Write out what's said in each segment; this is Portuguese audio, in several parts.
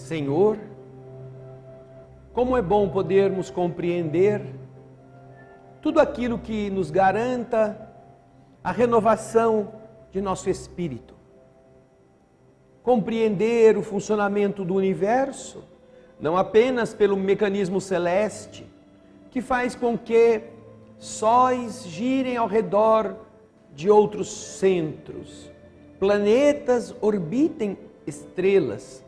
Senhor, como é bom podermos compreender tudo aquilo que nos garanta a renovação de nosso espírito. Compreender o funcionamento do universo, não apenas pelo mecanismo celeste, que faz com que sóis girem ao redor de outros centros, planetas orbitem estrelas.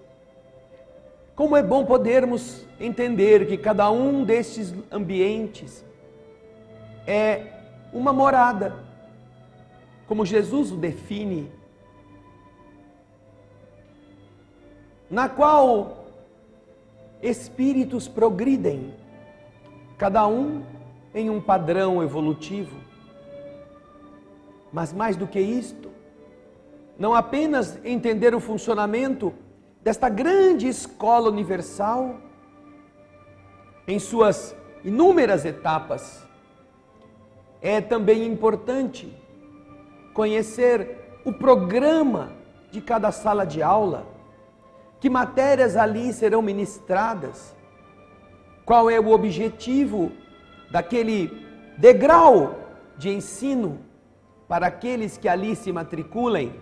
Como é bom podermos entender que cada um destes ambientes é uma morada, como Jesus o define, na qual espíritos progridem, cada um em um padrão evolutivo. Mas mais do que isto, não apenas entender o funcionamento desta grande escola universal, em suas inúmeras etapas, é também importante conhecer o programa de cada sala de aula, que matérias ali serão ministradas, qual é o objetivo daquele degrau de ensino para aqueles que ali se matriculem.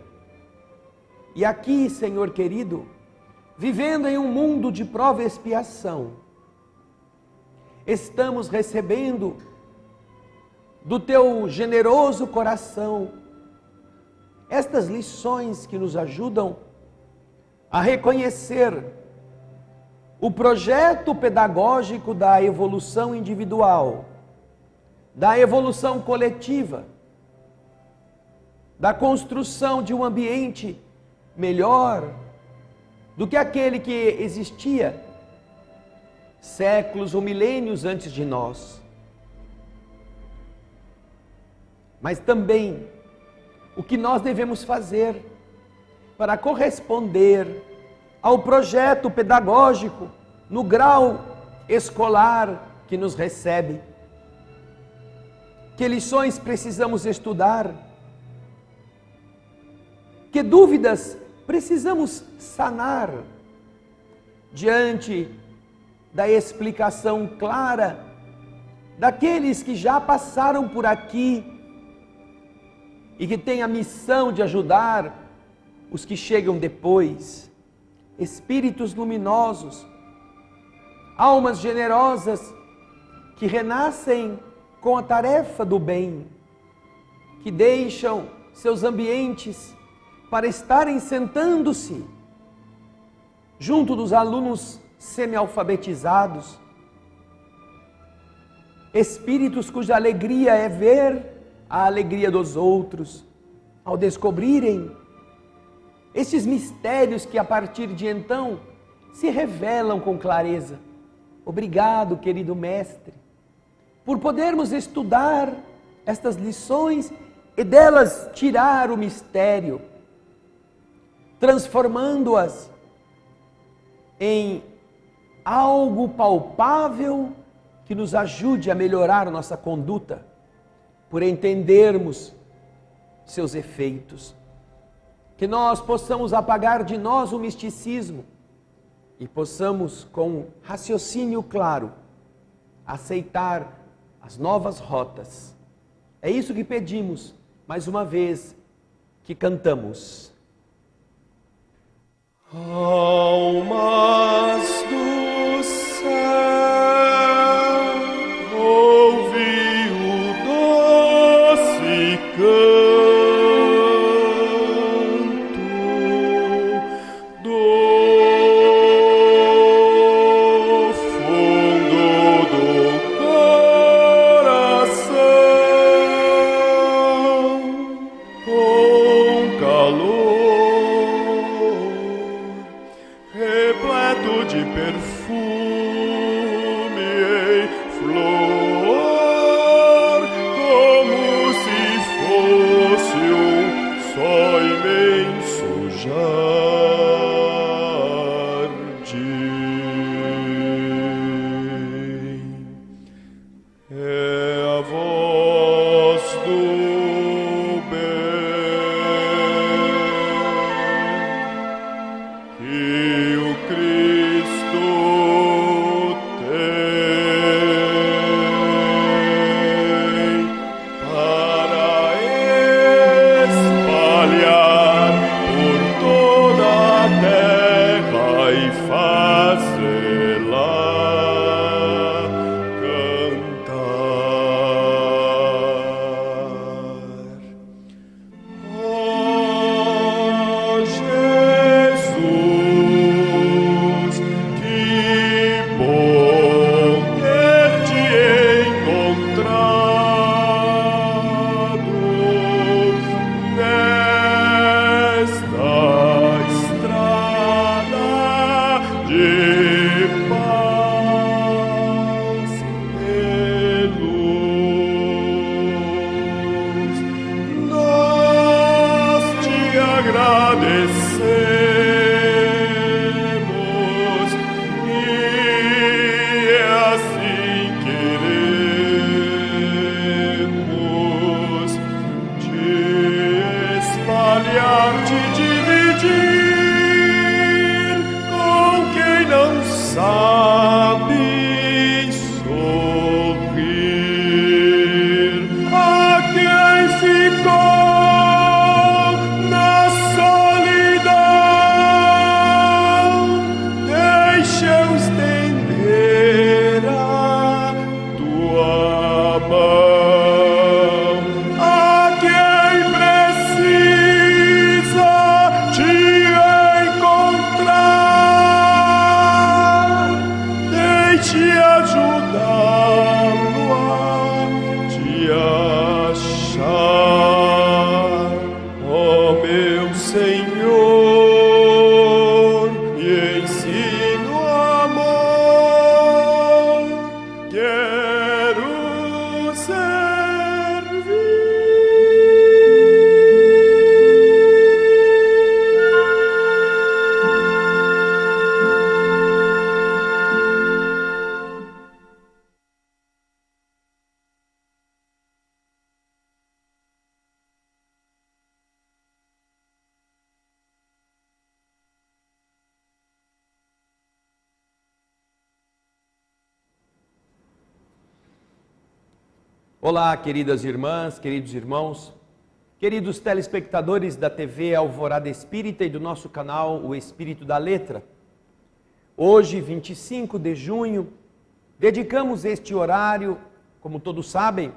E aqui, Senhor querido, vivendo em um mundo de prova e expiação, estamos recebendo do Teu generoso coração estas lições que nos ajudam a reconhecer o projeto pedagógico da evolução individual, da evolução coletiva, da construção de um ambiente melhor do que aquele que existia séculos ou milênios antes de nós. Mas também o que nós devemos fazer para corresponder ao projeto pedagógico no grau escolar que nos recebe. Que lições precisamos estudar? Que dúvidas precisamos sanar diante da explicação clara daqueles que já passaram por aqui e que têm a missão de ajudar os que chegam depois, espíritos luminosos, almas generosas que renascem com a tarefa do bem, que deixam seus ambientes para estarem sentando-se junto dos alunos semi-alfabetizados, espíritos cuja alegria é ver a alegria dos outros, ao descobrirem esses mistérios que a partir de então se revelam com clareza. Obrigado, querido mestre, por podermos estudar estas lições e delas tirar o mistério, transformando-as em algo palpável que nos ajude a melhorar nossa conduta, por entendermos seus efeitos. Que nós possamos apagar de nós o misticismo e possamos, com raciocínio claro, aceitar as novas rotas. É isso que pedimos, mais uma vez, que cantamos. Almas do céu, ouvi o doce canto do fundo do coração, com calor repleto de perfume em flor, como se fosse um só imenso jardim. É a voz do bem que o Cristo agradecemos e assim queremos te espalhar, te dividir com quem não sabe sorrir, a quem ficou na solidão. Deixa eu estender a tua mão, a quem precisa te encontrar. Deixe ajudá-lo a te achar, ó meu Senhor, e ensino amor. Quero servir. Olá, queridas irmãs, queridos irmãos, queridos telespectadores da TV Alvorada Espírita e do nosso canal O Espírito da Letra. Hoje, 25 de junho, dedicamos este horário, como todos sabem,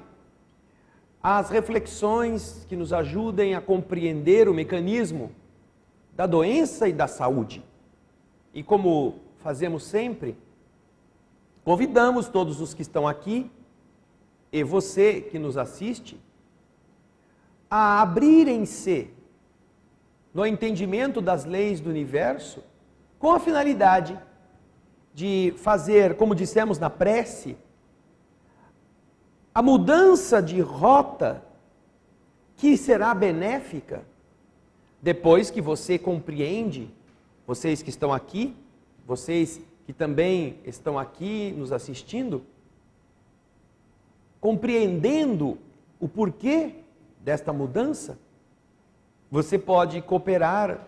às reflexões que nos ajudem a compreender o mecanismo da doença e da saúde. E como fazemos sempre, convidamos todos os que estão aqui e você que nos assiste a abrirem-se no entendimento das leis do universo com a finalidade de fazer, como dissemos na prece, a mudança de rota que será benéfica depois que você compreende, vocês que estão aqui, vocês que também estão aqui nos assistindo, compreendendo o porquê desta mudança, você pode cooperar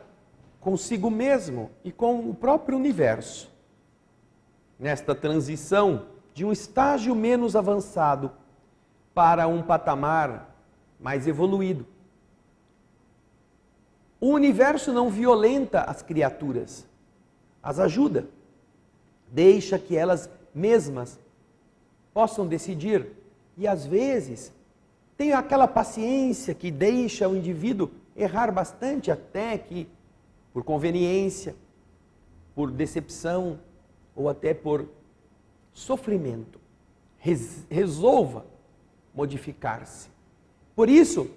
consigo mesmo e com o próprio universo, nesta transição de um estágio menos avançado para um patamar mais evoluído. O universo não violenta as criaturas, as ajuda, deixa que elas mesmas possam decidir. E às vezes tem aquela paciência que deixa o indivíduo errar bastante, até que por conveniência, por decepção ou até por sofrimento, resolva modificar-se. Por isso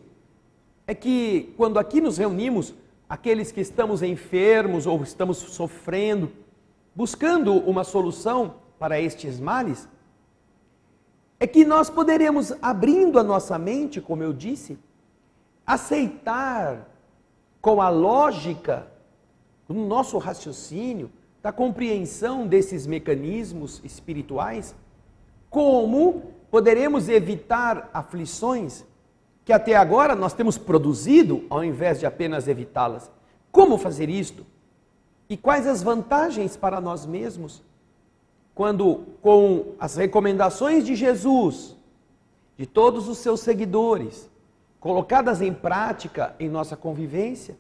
é que quando aqui nos reunimos, aqueles que estamos enfermos ou estamos sofrendo, buscando uma solução para estes males, é que nós poderemos, abrindo a nossa mente, como eu disse, aceitar com a lógica do nosso raciocínio, da compreensão desses mecanismos espirituais, como poderemos evitar aflições que até agora nós temos produzido, ao invés de apenas evitá-las. Como fazer isto? E quais as vantagens para nós mesmos? Quando, com as recomendações de Jesus, de todos os seus seguidores, colocadas em prática em nossa convivência,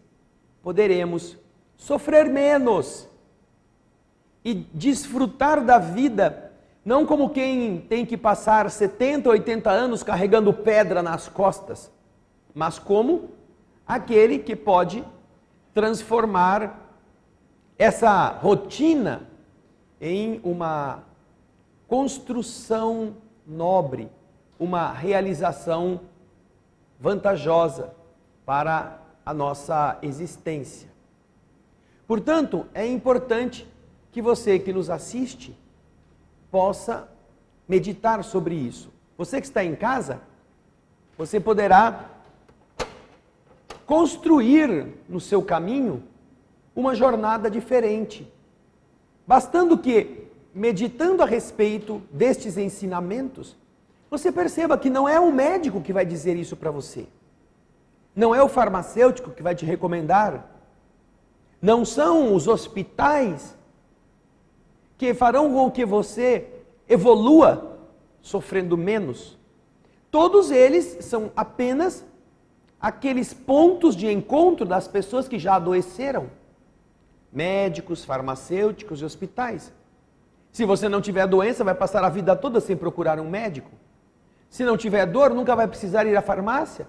poderemos sofrer menos e desfrutar da vida, não como quem tem que passar 70, 80 anos carregando pedra nas costas, mas como aquele que pode transformar essa rotina em uma construção nobre, uma realização vantajosa para a nossa existência. Portanto, é importante que você que nos assiste possa meditar sobre isso. Você que está em casa, você poderá construir no seu caminho uma jornada diferente. Bastando que, meditando a respeito destes ensinamentos, você perceba que não é o médico que vai dizer isso para você. Não é o farmacêutico que vai te recomendar. Não são os hospitais que farão com que você evolua sofrendo menos. Todos eles são apenas aqueles pontos de encontro das pessoas que já adoeceram. Médicos, farmacêuticos e hospitais. Se você não tiver doença, vai passar a vida toda sem procurar um médico. Se não tiver dor, nunca vai precisar ir à farmácia.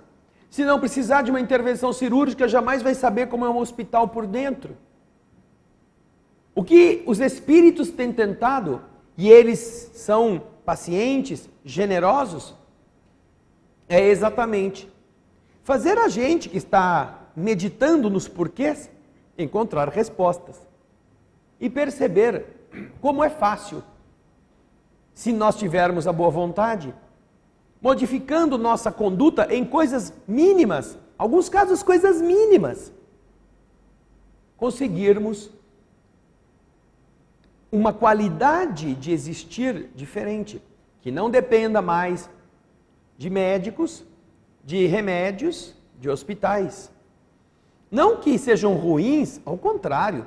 Se não precisar de uma intervenção cirúrgica, jamais vai saber como é um hospital por dentro. O que os espíritos têm tentado, e eles são pacientes, generosos, é exatamente fazer a gente que está meditando nos porquês encontrar respostas e perceber como é fácil, se nós tivermos a boa vontade, modificando nossa conduta em coisas mínimas, alguns casos coisas mínimas, conseguirmos uma qualidade de existir diferente, que não dependa mais de médicos, de remédios, de hospitais. Não que sejam ruins, ao contrário.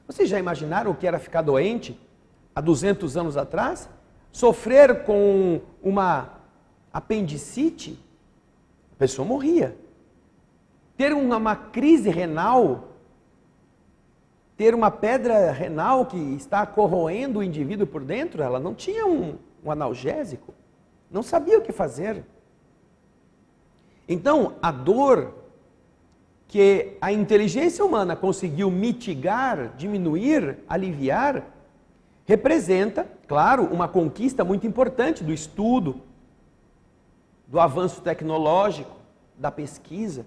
Vocês já imaginaram o que era ficar doente há 200 anos atrás? Sofrer com uma apendicite? A pessoa morria. Ter uma crise renal, ter uma pedra renal que está corroendo o indivíduo por dentro, ela não tinha um analgésico, não sabia o que fazer. Então, a dor que a inteligência humana conseguiu mitigar, diminuir, aliviar, representa, claro, uma conquista muito importante do estudo, do avanço tecnológico, da pesquisa,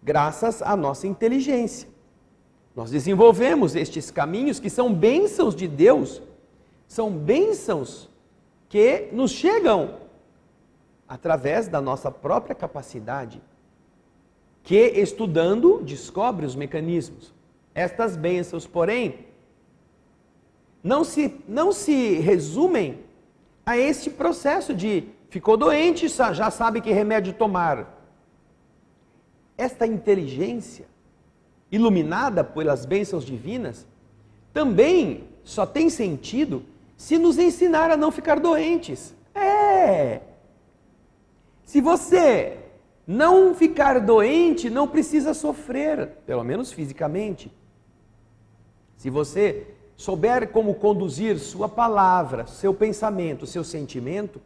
graças à nossa inteligência. Nós desenvolvemos estes caminhos que são bênçãos de Deus, são bênçãos que nos chegam através da nossa própria capacidade, que estudando descobre os mecanismos. Estas bênçãos, porém, não se resumem a este processo de ficou doente, já sabe que remédio tomar. Esta inteligência, iluminada pelas bênçãos divinas, também só tem sentido se nos ensinar a não ficar doentes. Se você não ficar doente, não precisa sofrer, pelo menos fisicamente. Se você souber como conduzir sua palavra, seu pensamento, seu sentimento,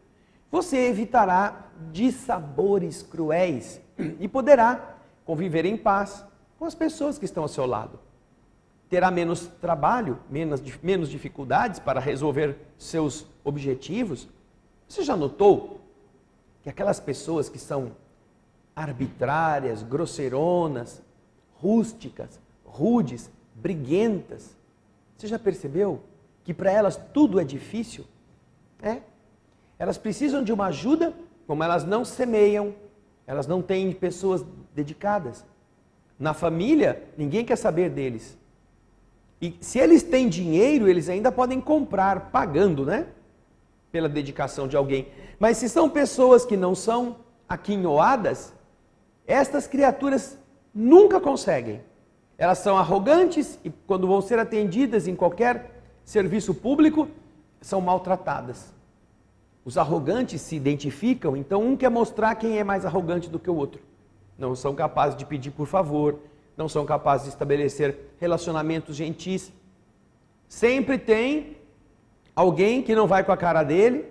você evitará dissabores cruéis e poderá conviver em paz com as pessoas que estão ao seu lado. Terá menos trabalho, menos dificuldades para resolver seus objetivos. Você já notou que aquelas pessoas que são arbitrárias, grosseironas, rústicas, rudes, briguentas, você já percebeu que para elas tudo é difícil? Elas precisam de uma ajuda, como elas não semeiam, elas não têm pessoas dedicadas. Na família, ninguém quer saber deles. E se eles têm dinheiro, eles ainda podem comprar, pagando, pela dedicação de alguém. Mas se são pessoas que não são aquinhoadas, estas criaturas nunca conseguem. Elas são arrogantes e quando vão ser atendidas em qualquer serviço público, são maltratadas. Os arrogantes se identificam, então um quer mostrar quem é mais arrogante do que o outro. Não são capazes de pedir por favor, não são capazes de estabelecer relacionamentos gentis. Sempre tem alguém que não vai com a cara dele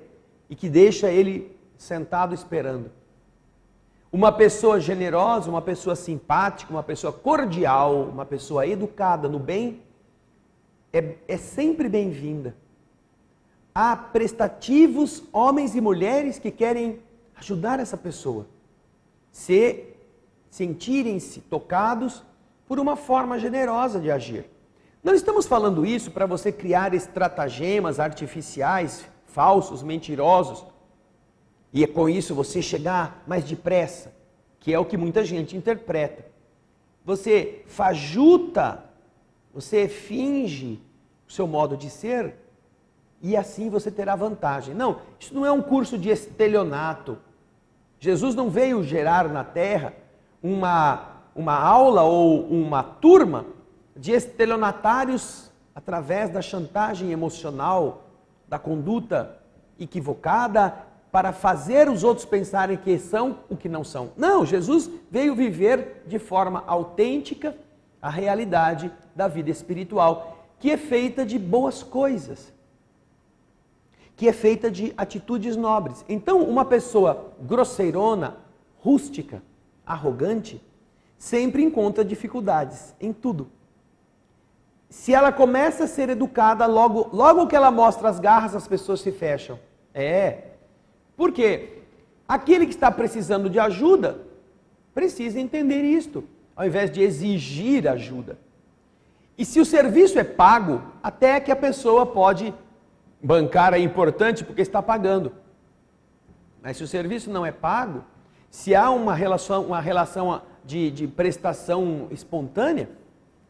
e que deixa ele sentado esperando. Uma pessoa generosa, uma pessoa simpática, uma pessoa cordial, uma pessoa educada no bem, é sempre bem-vinda. Há prestativos homens e mulheres que querem ajudar essa pessoa, se sentirem-se tocados por uma forma generosa de agir. Não estamos falando isso para você criar estratagemas artificiais, falsos, mentirosos, e com isso você chegar mais depressa, que é o que muita gente interpreta. você fajuta, você finge o seu modo de ser, e assim você terá vantagem. Não, isso não é um curso de estelionato. Jesus não veio gerar na terra uma aula ou uma turma de estelionatários através da chantagem emocional, da conduta equivocada, para fazer os outros pensarem que são o que não são. Não, Jesus veio viver de forma autêntica a realidade da vida espiritual, que é feita de boas coisas, que é feita de atitudes nobres. Então, uma pessoa grosseirona, rústica, arrogante, sempre encontra dificuldades em tudo. Se ela começa a ser educada, logo que ela mostra as garras, as pessoas se fecham. Por quê? Aquele que está precisando de ajuda, precisa entender isto, ao invés de exigir ajuda. E se o serviço é pago, até que a pessoa pode bancar é importante porque está pagando. Mas se o serviço não é pago, se há uma relação de prestação espontânea,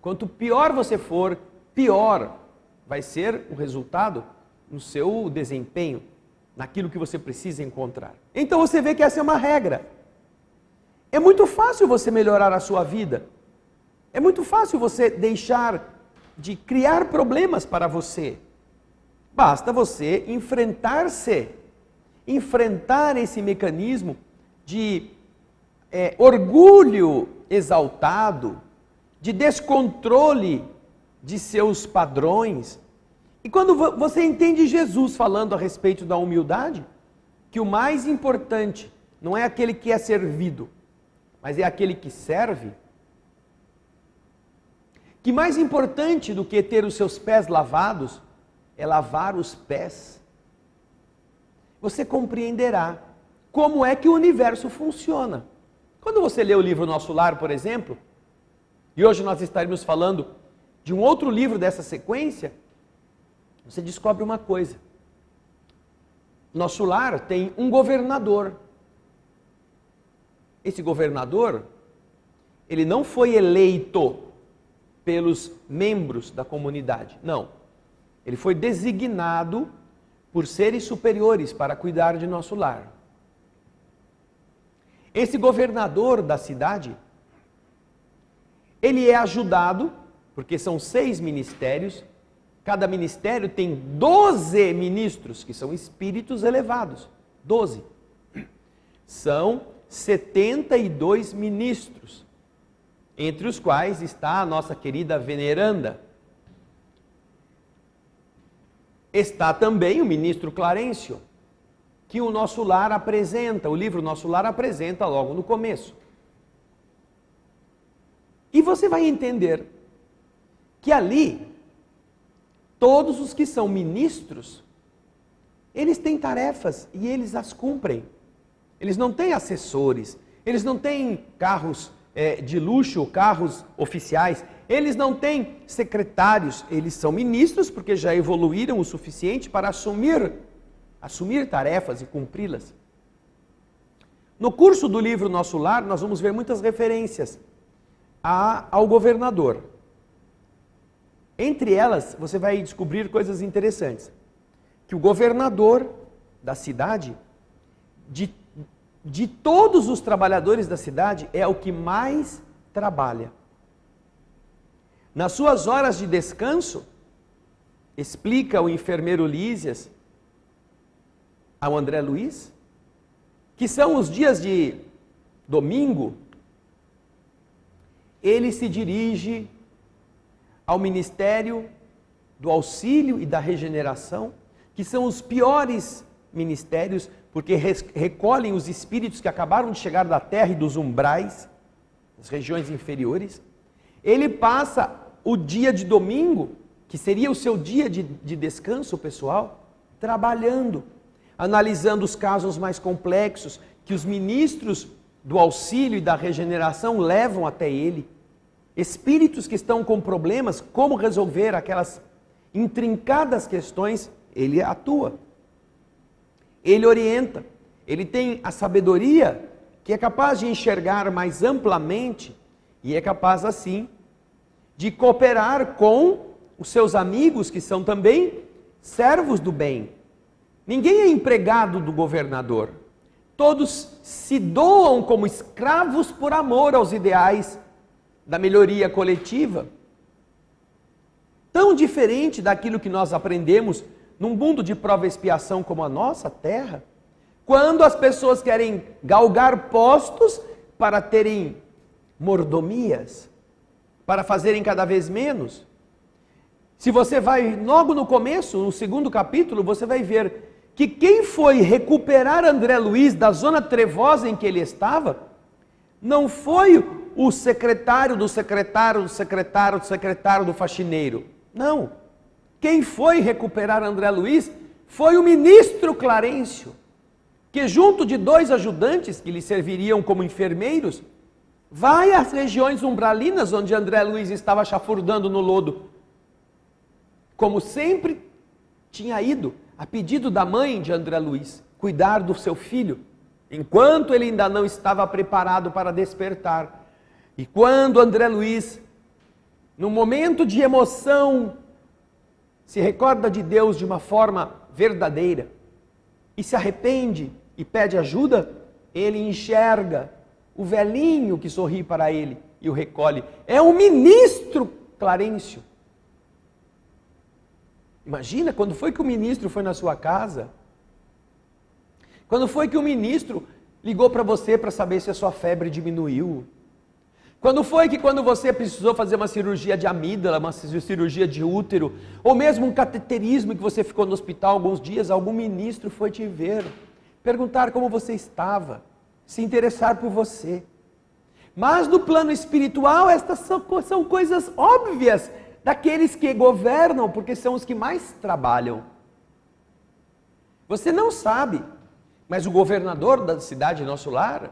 quanto pior você for, pior vai ser o resultado no seu desempenho, naquilo que você precisa encontrar. Então você vê que essa é uma regra. É muito fácil você melhorar a sua vida. É muito fácil você deixar de criar problemas para você. Basta você enfrentar esse mecanismo de orgulho exaltado, de descontrole de seus padrões. E quando você entende Jesus falando a respeito da humildade, que o mais importante não é aquele que é servido, mas é aquele que serve, que mais importante do que ter os seus pés lavados é lavar os pés, você compreenderá como é que o universo funciona. Quando você lê o livro Nosso Lar, por exemplo, e hoje nós estaremos falando de um outro livro dessa sequência, você descobre uma coisa. Nosso Lar tem um governador. Esse governador, ele não foi eleito pelos membros da comunidade, não. Ele foi designado por seres superiores para cuidar de Nosso Lar. Esse governador da cidade, ele é ajudado, porque são 6 ministérios, cada ministério tem 12 ministros, que são espíritos elevados. 12. São 72 ministros, entre os quais está a nossa querida veneranda. Está também o ministro Clarencio, que o Nosso Lar apresenta, o livro Nosso Lar apresenta logo no começo. E você vai entender que ali, todos os que são ministros, eles têm tarefas e eles as cumprem. Eles não têm assessores, eles não têm carros de luxo, carros oficiais, eles não têm secretários, eles são ministros porque já evoluíram o suficiente para assumir tarefas e cumpri-las. No curso do livro Nosso Lar, nós vamos ver muitas referências ao governador. Entre elas, você vai descobrir coisas interessantes. Que o governador da cidade, de todos os trabalhadores da cidade, é o que mais trabalha. Nas suas horas de descanso, explica o enfermeiro Lísias ao André Luiz, que são os dias de domingo, ele se dirige ao Ministério do Auxílio e da Regeneração, que são os piores ministérios, porque recolhem os espíritos que acabaram de chegar da terra e dos umbrais, das regiões inferiores. Ele passa o dia de domingo, que seria o seu dia de descanso pessoal, trabalhando, analisando os casos mais complexos que os ministros do auxílio e da regeneração levam até ele. Espíritos que estão com problemas, como resolver aquelas intrincadas questões, ele atua. Ele orienta, ele tem a sabedoria que é capaz de enxergar mais amplamente E é capaz, assim, de cooperar com os seus amigos, que são também servos do bem. Ninguém é empregado do governador. Todos se doam como escravos por amor aos ideais da melhoria coletiva. Tão diferente daquilo que nós aprendemos num mundo de prova e expiação como a nossa terra, quando as pessoas querem galgar postos para terem mordomias, para fazerem cada vez menos. Se você vai logo no começo, no segundo capítulo, você vai ver que quem foi recuperar André Luiz da zona trevosa em que ele estava, não foi o secretário do secretário do secretário do secretário do faxineiro. Não. Quem foi recuperar André Luiz foi o ministro Clarencio, que junto de 2 ajudantes que lhe serviriam como enfermeiros, vai às regiões umbralinas onde André Luiz estava chafurdando no lodo, como sempre tinha ido, a pedido da mãe de André Luiz, cuidar do seu filho, enquanto ele ainda não estava preparado para despertar. E quando André Luiz, num momento de emoção, se recorda de Deus de uma forma verdadeira, e se arrepende e pede ajuda, ele enxerga o velhinho que sorri para ele e o recolhe. É o ministro Clarencio. Imagina, quando foi que o ministro foi na sua casa? Quando foi que o ministro ligou para você para saber se a sua febre diminuiu? Quando foi que quando você precisou fazer uma cirurgia de amígdala, uma cirurgia de útero, ou mesmo um cateterismo que você ficou no hospital alguns dias, algum ministro foi te ver, perguntar como você estava, se interessar por você. Mas no plano espiritual, estas são coisas óbvias daqueles que governam, porque são os que mais trabalham. Você não sabe, mas o governador da cidade Nosso Lar,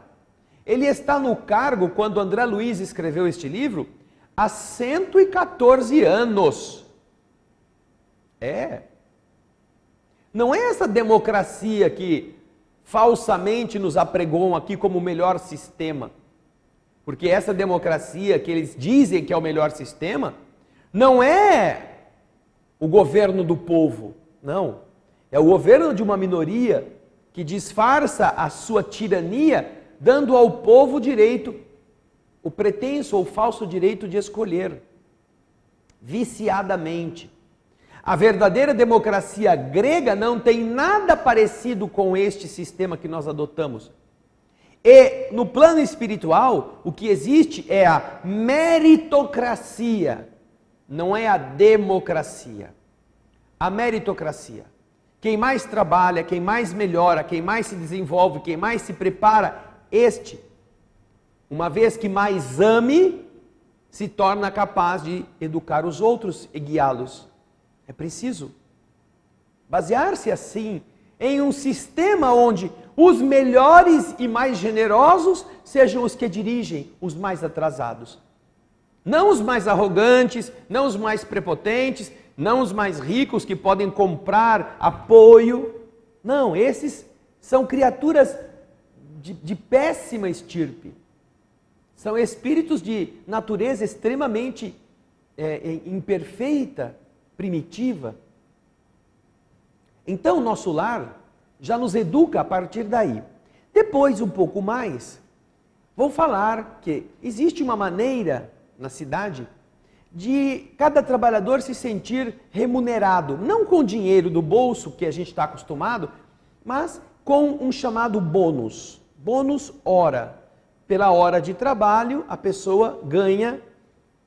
ele está no cargo, quando André Luiz escreveu este livro, há 114 anos. Não é essa democracia que falsamente nos apregam aqui como o melhor sistema. Porque essa democracia que eles dizem que é o melhor sistema, não é o governo do povo, não. É o governo de uma minoria que disfarça a sua tirania, dando ao povo o direito, o pretenso ou falso direito de escolher, viciadamente. A verdadeira democracia grega não tem nada parecido com este sistema que nós adotamos. E no plano espiritual, o que existe é a meritocracia, não é a democracia. A meritocracia. Quem mais trabalha, quem mais melhora, quem mais se desenvolve, quem mais se prepara, uma vez que mais ame, se torna capaz de educar os outros e guiá-los. É preciso basear-se assim em um sistema onde os melhores e mais generosos sejam os que dirigem os mais atrasados. Não os mais arrogantes, não os mais prepotentes, não os mais ricos que podem comprar apoio. Não, esses são criaturas de péssima estirpe. São espíritos de natureza extremamente imperfeita, primitiva. Então, Nosso Lar já nos educa a partir daí. Depois, um pouco mais, vou falar que existe uma maneira na cidade de cada trabalhador se sentir remunerado, não com dinheiro do bolso que a gente está acostumado, mas com um chamado bônus. Bônus hora. Pela hora de trabalho, a pessoa ganha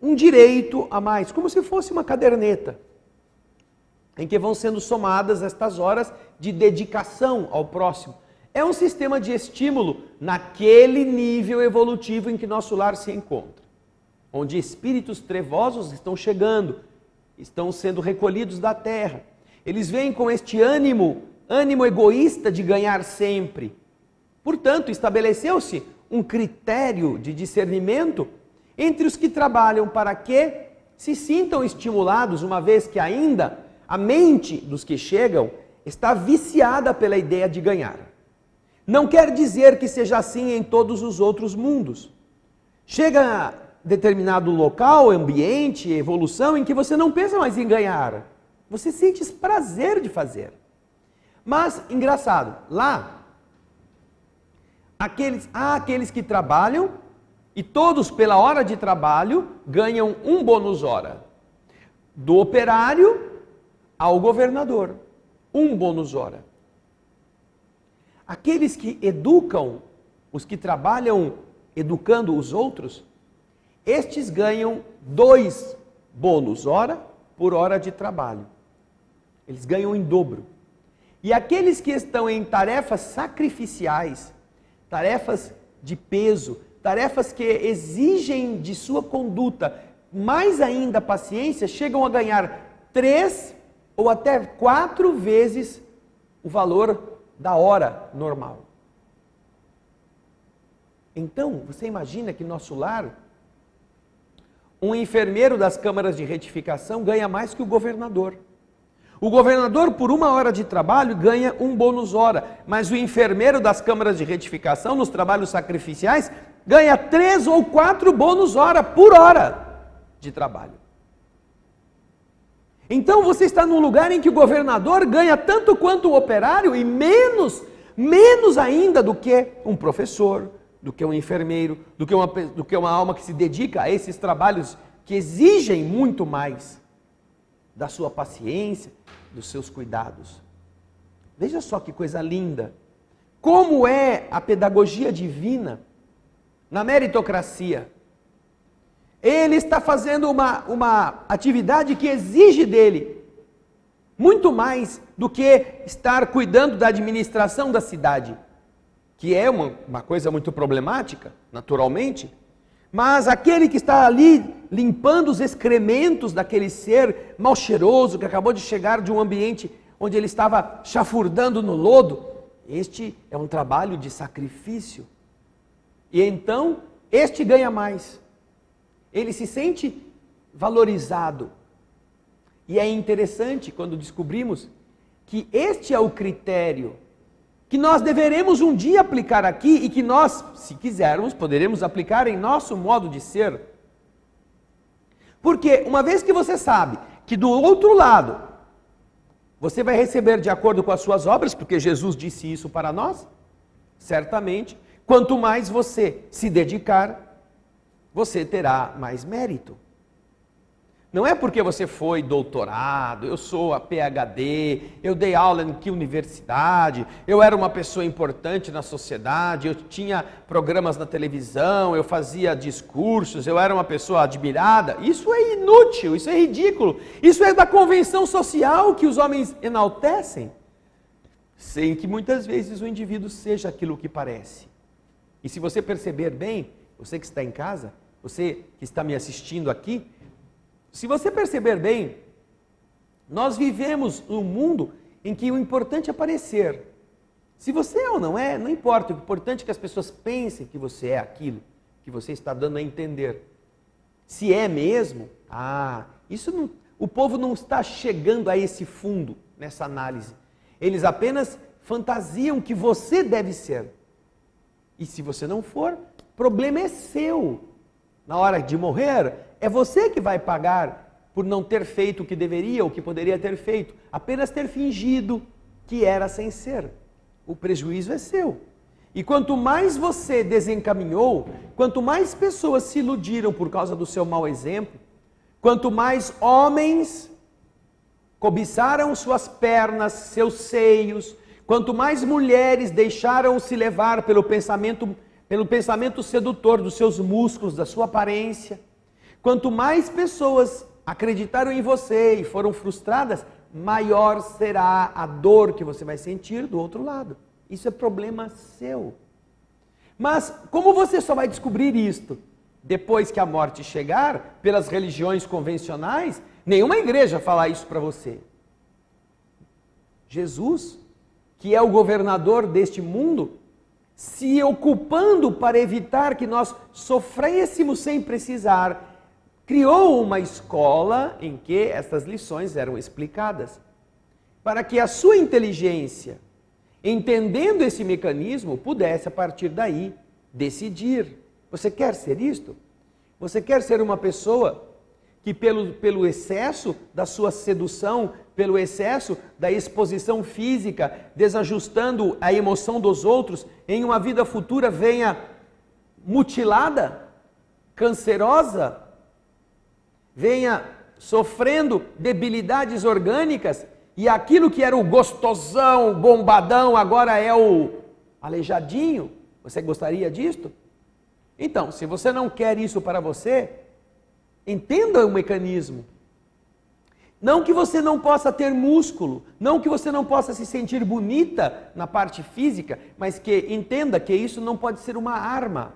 um direito a mais, como se fosse uma caderneta, em que vão sendo somadas estas horas de dedicação ao próximo. É um sistema de estímulo naquele nível evolutivo em que Nosso Lar se encontra, onde espíritos trevosos estão chegando, estão sendo recolhidos da terra. Eles vêm com este ânimo egoísta de ganhar sempre. Portanto, estabeleceu-se um critério de discernimento entre os que trabalham para que se sintam estimulados, uma vez que ainda a mente dos que chegam está viciada pela ideia de ganhar. Não quer dizer que seja assim em todos os outros mundos. Chega determinado local, ambiente, evolução, em que você não pensa mais em ganhar. Você sente esse prazer de fazer. Mas, engraçado, lá, há aqueles que trabalham e todos, pela hora de trabalho, ganham um bônus hora. Do operário ao governador, um bônus hora. Aqueles que educam, os que trabalham educando os outros, estes ganham 2 bônus hora por hora de trabalho. Eles ganham em dobro. E aqueles que estão em tarefas sacrificiais, tarefas de peso, tarefas que exigem de sua conduta mais ainda paciência, chegam a ganhar 3 ou até 4 vezes o valor da hora normal. Então, você imagina que no nosso lar, um enfermeiro das câmaras de retificação ganha mais que o governador. O governador, por 1 hora de trabalho, ganha um bônus hora, mas o enfermeiro das câmaras de retificação, nos trabalhos sacrificiais, ganha 3 ou 4 bônus hora por hora de trabalho. Então você está num lugar em que o governador ganha tanto quanto o operário e menos ainda do que um professor, do que um enfermeiro, do que uma alma que se dedica a esses trabalhos que exigem muito mais da sua paciência, dos seus cuidados. Veja só que coisa linda. Como é a pedagogia divina na meritocracia. Ele está fazendo uma atividade que exige dele muito mais do que estar cuidando da administração da cidade, que é uma coisa muito problemática, naturalmente, mas aquele que está ali limpando os excrementos daquele ser mal cheiroso, que acabou de chegar de um ambiente onde ele estava chafurdando no lodo, este é um trabalho de sacrifício. E então, este ganha mais. Ele se sente valorizado. E é interessante quando descobrimos que este é o critério que nós deveremos um dia aplicar aqui e que nós, se quisermos, poderemos aplicar em nosso modo de ser. Porque uma vez que você sabe que do outro lado você vai receber de acordo com as suas obras, porque Jesus disse isso para nós, certamente, quanto mais você se dedicar, você terá mais mérito. Não é porque você foi doutorado, eu sou a PhD, eu dei aula em que universidade, eu era uma pessoa importante na sociedade, eu tinha programas na televisão, eu fazia discursos, eu era uma pessoa admirada. Isso é inútil, isso é ridículo. Isso é da convenção social que os homens enaltecem, sem que muitas vezes o indivíduo seja aquilo que parece. E se você perceber bem, você que está em casa, você que está me assistindo aqui, se você perceber bem, nós vivemos num mundo em que o importante é parecer. Se você é ou não é, não importa. O importante é que as pessoas pensem que você é aquilo que você está dando a entender. Se é mesmo, isso não, o povo não está chegando a esse fundo nessa análise. Eles apenas fantasiam que você deve ser. E se você não for, o problema é seu. Na hora de morrer, é você que vai pagar por não ter feito o que deveria, ou que poderia ter feito, apenas ter fingido que era sem ser. O prejuízo é seu. E quanto mais você desencaminhou, quanto mais pessoas se iludiram por causa do seu mau exemplo, quanto mais homens cobiçaram suas pernas, seus seios, quanto mais mulheres deixaram se levar pelo pensamento sedutor dos seus músculos, da sua aparência, quanto mais pessoas acreditaram em você e foram frustradas, maior será a dor que você vai sentir do outro lado. Isso é problema seu. Mas como você só vai descobrir isto depois que a morte chegar, pelas religiões convencionais? Nenhuma igreja fala isso para você. Jesus, que é o governador deste mundo, se ocupando para evitar que nós sofrêssemos sem precisar, criou uma escola em que essas lições eram explicadas, para que a sua inteligência, entendendo esse mecanismo, pudesse a partir daí decidir. Você quer ser isto? Você quer ser uma pessoa que pelo excesso da sua sedução, pelo excesso da exposição física, desajustando a emoção dos outros, em uma vida futura venha mutilada, cancerosa, venha sofrendo debilidades orgânicas, e aquilo que era o gostosão, bombadão, agora é o aleijadinho? Você gostaria disto? Então, se você não quer isso para você, entenda o mecanismo. Não que você não possa ter músculo, não que você não possa se sentir bonita na parte física, mas que entenda que isso não pode ser uma arma,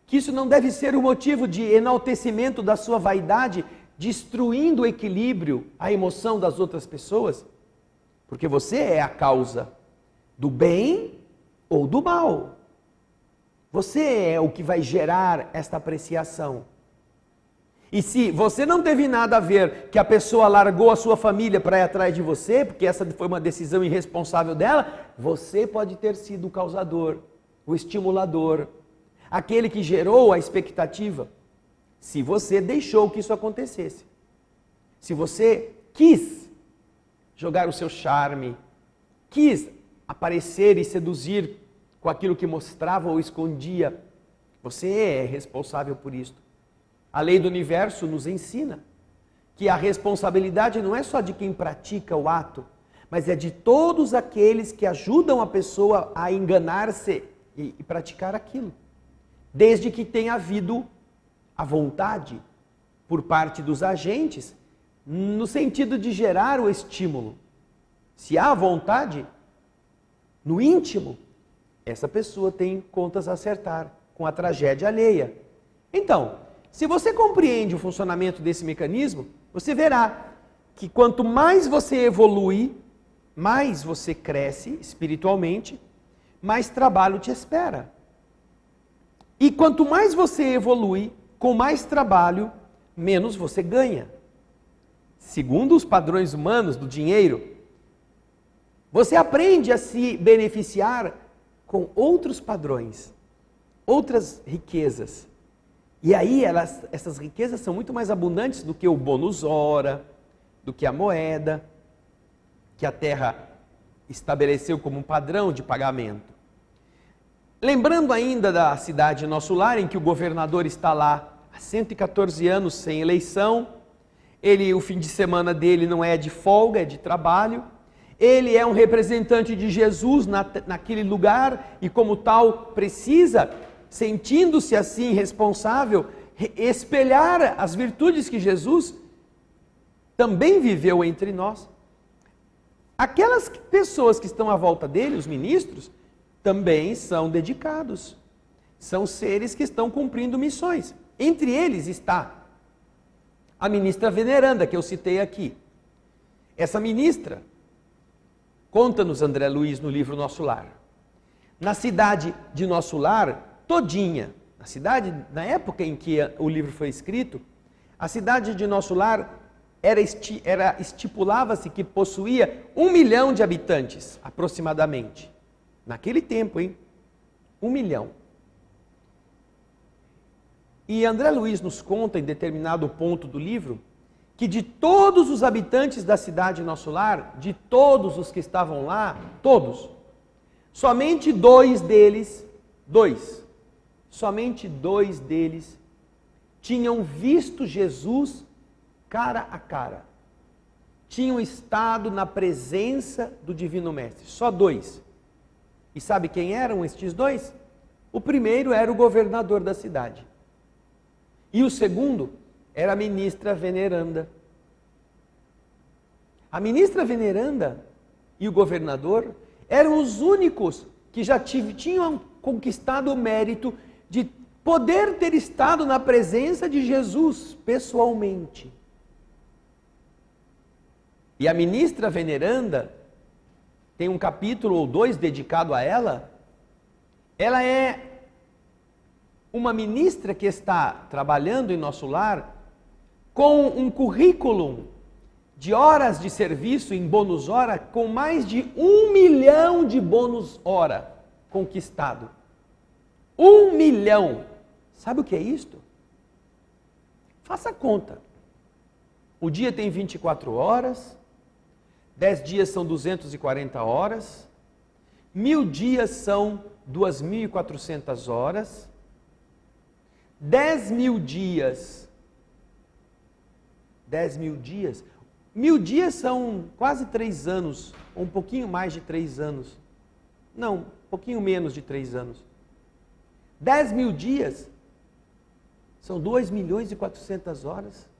que isso não deve ser o motivo de enaltecimento da sua vaidade, destruindo o equilíbrio, a emoção das outras pessoas, porque você é a causa do bem ou do mal. Você é o que vai gerar esta apreciação. E se você não teve nada a ver que a pessoa largou a sua família para ir atrás de você, porque essa foi uma decisão irresponsável dela, você pode ter sido o causador, o estimulador, aquele que gerou a expectativa. Se você deixou que isso acontecesse, se você quis jogar o seu charme, quis aparecer e seduzir com aquilo que mostrava ou escondia, você é responsável por isto. A lei do universo nos ensina que a responsabilidade não é só de quem pratica o ato, mas é de todos aqueles que ajudam a pessoa a enganar-se e praticar aquilo. Desde que tenha havido a vontade por parte dos agentes, no sentido de gerar o estímulo. Se há vontade, no íntimo, essa pessoa tem contas a acertar com a tragédia alheia. Então, se você compreende o funcionamento desse mecanismo, você verá que quanto mais você evolui, mais você cresce espiritualmente, mais trabalho te espera. E quanto mais você evolui, com mais trabalho, menos você ganha. Segundo os padrões humanos do dinheiro, você aprende a se beneficiar com outros padrões, outras riquezas. E aí essas riquezas são muito mais abundantes do que o bônus hora, do que a moeda, que a terra estabeleceu como um padrão de pagamento. Lembrando ainda da cidade Nosso Lar, em que o governador está lá há 114 anos sem eleição, o fim de semana dele não é de folga, é de trabalho. Ele é um representante de Jesus naquele lugar e, como tal, precisa, sentindo-se assim responsável, espelhar as virtudes que Jesus também viveu entre nós. Aquelas pessoas que estão à volta dele, os ministros, também são dedicados. São seres que estão cumprindo missões. Entre eles está a ministra veneranda, que eu citei aqui. Essa ministra, conta-nos André Luiz no livro Nosso Lar. Na cidade de Nosso Lar, todinha, na época em que o livro foi escrito, a cidade de Nosso Lar estipulava-se que possuía 1 milhão de habitantes, aproximadamente. Naquele tempo, 1 milhão. E André Luiz nos conta, em determinado ponto do livro, que de todos os habitantes da cidade Nosso Lar, de todos os que estavam lá, todos, somente somente dois deles tinham visto Jesus cara a cara. Tinham estado na presença do Divino Mestre. Só 2. E sabe quem eram estes 2? O primeiro era o governador da cidade. E o segundo era a ministra veneranda. A ministra veneranda e o governador eram os únicos que já tinham conquistado o mérito de poder ter estado na presença de Jesus pessoalmente. E a ministra veneranda, tem um capítulo ou 2 dedicado a ela. Ela é uma ministra que está trabalhando em Nosso Lar com um currículo de horas de serviço em bônus hora com mais de 1 milhão de bônus hora conquistado. 1 milhão! Sabe o que é isto? Faça a conta. O dia tem 24 horas, 10 dias são 240 horas, 1000 dias são 2.400 horas, 10.000 dias, 1000 dias são quase 3 anos, ou um pouquinho mais de 3 anos. Não, um pouquinho menos de 3 anos. 10.000 dias são 2.400.000 horas.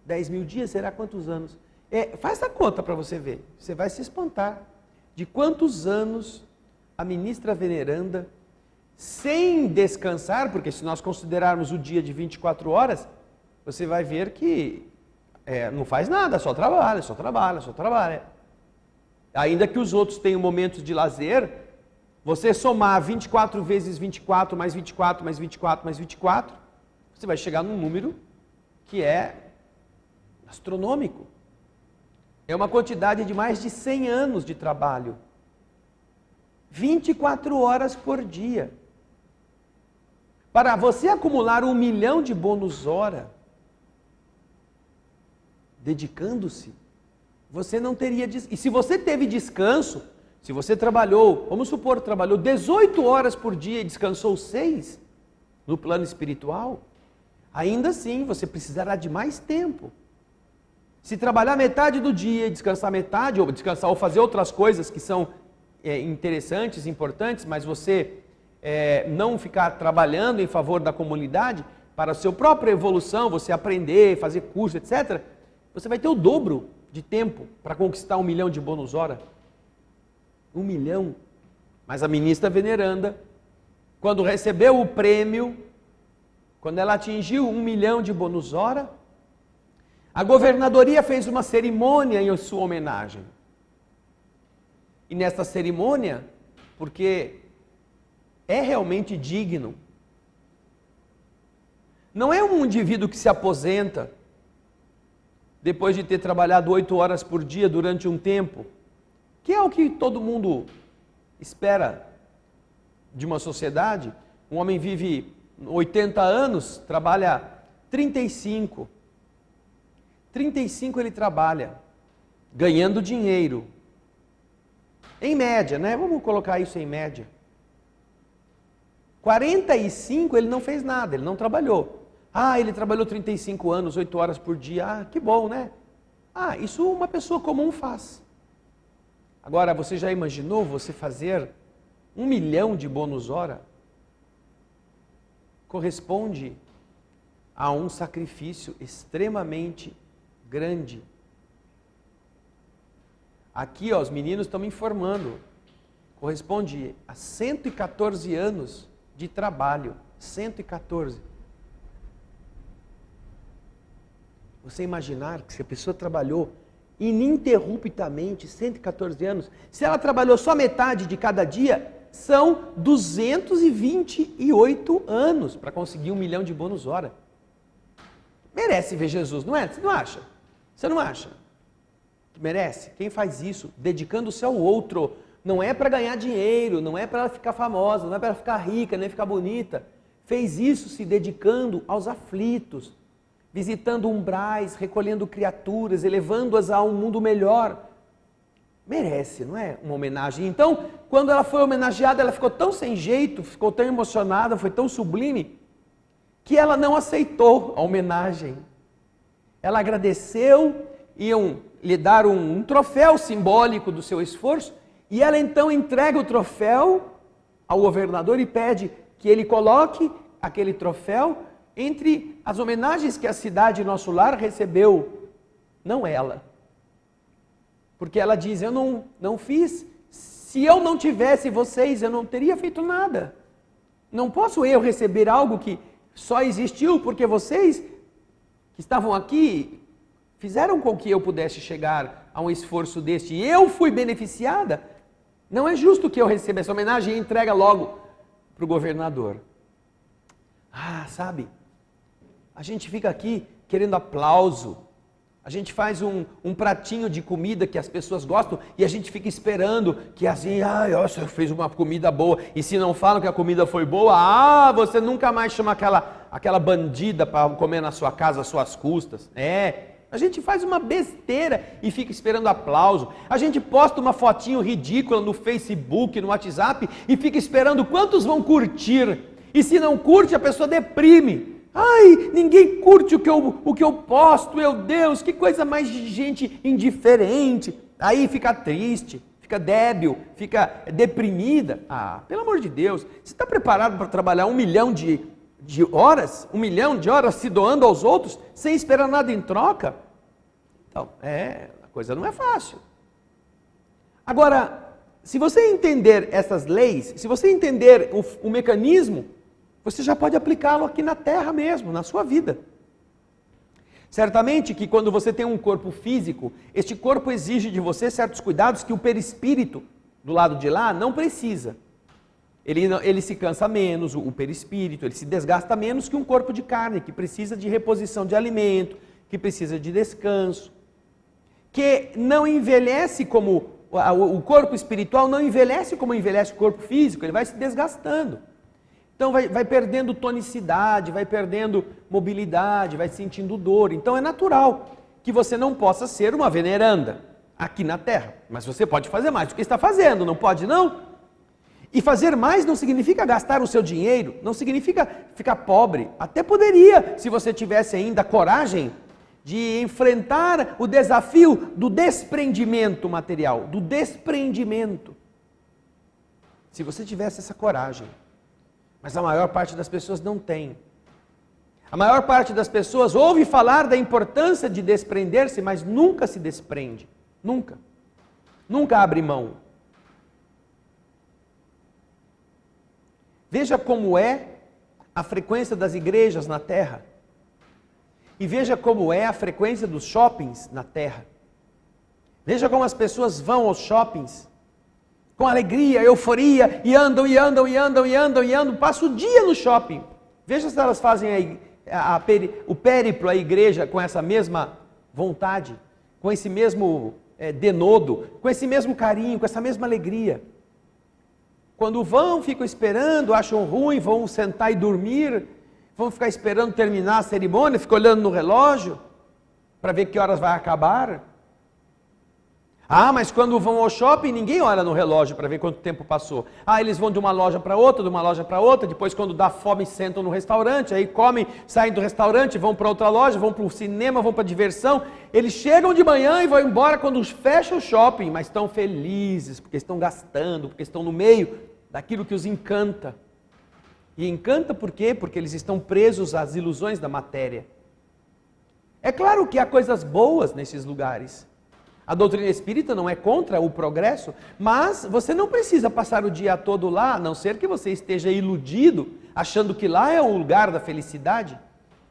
10.000 dias será quantos anos? Faz a conta para você ver. Você vai se espantar de quantos anos a ministra veneranda, sem descansar, porque se nós considerarmos o dia de 24 horas, você vai ver que não faz nada, só trabalha. Ainda que os outros tenham momentos de lazer, você somar 24 vezes 24, mais 24, mais 24, mais 24, você vai chegar num número que é astronômico. É uma quantidade de mais de 100 anos de trabalho. 24 horas por dia. Para você acumular 1 milhão de bônus hora, dedicando-se, você não teria... E se você teve descanso, se você trabalhou, vamos supor, trabalhou 18 horas por dia e descansou 6, no plano espiritual, ainda assim você precisará de mais tempo. Se trabalhar metade do dia e descansar metade, ou descansar ou fazer outras coisas que são interessantes, importantes, mas você não ficar trabalhando em favor da comunidade, para a sua própria evolução, você aprender, fazer curso, etc., você vai ter o dobro de tempo para conquistar 1 milhão de bônus hora. 1 milhão. Mas a ministra veneranda, quando recebeu o prêmio, quando ela atingiu 1 milhão de bônus hora, a governadoria fez uma cerimônia em sua homenagem. E nesta cerimônia, porque é realmente digno, não é um indivíduo que se aposenta depois de ter trabalhado 8 horas por dia durante um tempo, que é o que todo mundo espera de uma sociedade. Um homem vive 80 anos, trabalha 35. 35 ele trabalha, ganhando dinheiro. Em média, né? Vamos colocar isso em média. 45 ele não fez nada, ele não trabalhou. Ele trabalhou 35 anos, 8 horas por dia. Que bom, né? Isso uma pessoa comum faz. Agora, você já imaginou você fazer 1 milhão de bônus hora? Corresponde a um sacrifício extremamente grande. Aqui, os meninos estão me informando. Corresponde a 114 anos de trabalho. 114. Você imaginar que se a pessoa trabalhou ininterruptamente 114 anos, se ela trabalhou só metade de cada dia, são 228 anos para conseguir 1 milhão de bônus hora. Merece ver Jesus, não é? Você não acha? Você não acha? Merece? Quem faz isso, dedicando-se ao outro, não é para ganhar dinheiro, não é para ela ficar famosa, não é para ela ficar rica, nem ficar bonita. Fez isso se dedicando aos aflitos, visitando umbrais, recolhendo criaturas, elevando-as a um mundo melhor. Merece, não é? Uma homenagem. Então, quando ela foi homenageada, ela ficou tão sem jeito, ficou tão emocionada, foi tão sublime, que ela não aceitou a homenagem. Ela agradeceu, iam lhe dar um troféu simbólico do seu esforço, e ela então entrega o troféu ao governador e pede que ele coloque aquele troféu entre as homenagens que a cidade Nosso Lar recebeu, não ela. Porque ela diz, eu não fiz, se eu não tivesse vocês, eu não teria feito nada. Não posso eu receber algo que só existiu porque vocês que estavam aqui fizeram com que eu pudesse chegar a um esforço deste. E eu fui beneficiada. Não é justo que eu receba essa homenagem e entregue logo para o governador. Sabe? A gente fica aqui querendo aplauso, A gente faz um pratinho de comida que as pessoas gostam e a gente fica esperando que assim, você fez uma comida boa. E se não falam que a comida foi boa, você nunca mais chama aquela bandida para comer na sua casa às suas custas. A gente faz uma besteira e fica esperando aplauso. A gente posta uma fotinho ridícula no Facebook, no WhatsApp e fica esperando quantos vão curtir. E se não curte, a pessoa deprime. Ninguém curte o que eu posto, meu Deus, que coisa mais de gente indiferente. Aí fica triste, fica débil, fica deprimida. Pelo amor de Deus, você está preparado para trabalhar 1 milhão de horas? 1 milhão de horas se doando aos outros, sem esperar nada em troca? Então, a coisa não é fácil. Agora, se você entender essas leis, se você entender o mecanismo, você já pode aplicá-lo aqui na terra mesmo, na sua vida. Certamente que quando você tem um corpo físico, este corpo exige de você certos cuidados que o perispírito, do lado de lá, não precisa. Ele se cansa menos, o perispírito, ele se desgasta menos que um corpo de carne, que precisa de reposição de alimento, que precisa de descanso, que não envelhece como, o corpo espiritual não envelhece como envelhece o corpo físico, ele vai se desgastando. Então vai perdendo tonicidade, vai perdendo mobilidade, vai sentindo dor. Então é natural que você não possa ser uma veneranda aqui na Terra. Mas você pode fazer mais do que está fazendo, não pode não? E fazer mais não significa gastar o seu dinheiro, não significa ficar pobre. Até poderia, se você tivesse ainda coragem de enfrentar o desafio do desprendimento material, do desprendimento. Se você tivesse essa coragem. Mas a maior parte das pessoas não tem. A maior parte das pessoas ouve falar da importância de desprender-se, mas nunca se desprende. Nunca. Nunca abre mão. Veja como é a frequência das igrejas na Terra. E veja como é a frequência dos shoppings na Terra. Veja como as pessoas vão aos shoppings com alegria, euforia, e andam, passam o dia no shopping. Veja se elas fazem o périplo à igreja com essa mesma vontade, com esse mesmo denodo, com esse mesmo carinho, com essa mesma alegria. Quando vão, ficam esperando, acham ruim, vão sentar e dormir, vão ficar esperando terminar a cerimônia, ficam olhando no relógio, para ver que horas vai acabar. Mas quando vão ao shopping, ninguém olha no relógio para ver quanto tempo passou. Eles vão de uma loja para outra, depois quando dá fome sentam no restaurante, aí comem, saem do restaurante, vão para outra loja, vão para o cinema, vão para a diversão. Eles chegam de manhã e vão embora quando fecha o shopping, mas estão felizes, porque estão gastando, porque estão no meio daquilo que os encanta. E encanta por quê? Porque eles estão presos às ilusões da matéria. É claro que há coisas boas nesses lugares. A doutrina espírita não é contra o progresso, mas você não precisa passar o dia todo lá, a não ser que você esteja iludido, achando que lá é o lugar da felicidade.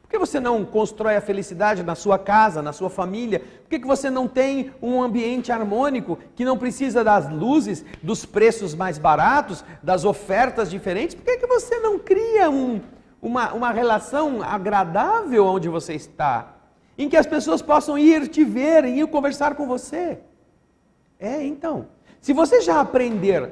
Por que você não constrói a felicidade na sua casa, na sua família? Por que você não tem um ambiente harmônico, que não precisa das luzes, dos preços mais baratos, das ofertas diferentes? Por que você não cria uma relação agradável onde você está? Em que as pessoas possam ir te ver, ir conversar com você. Então, se você já aprender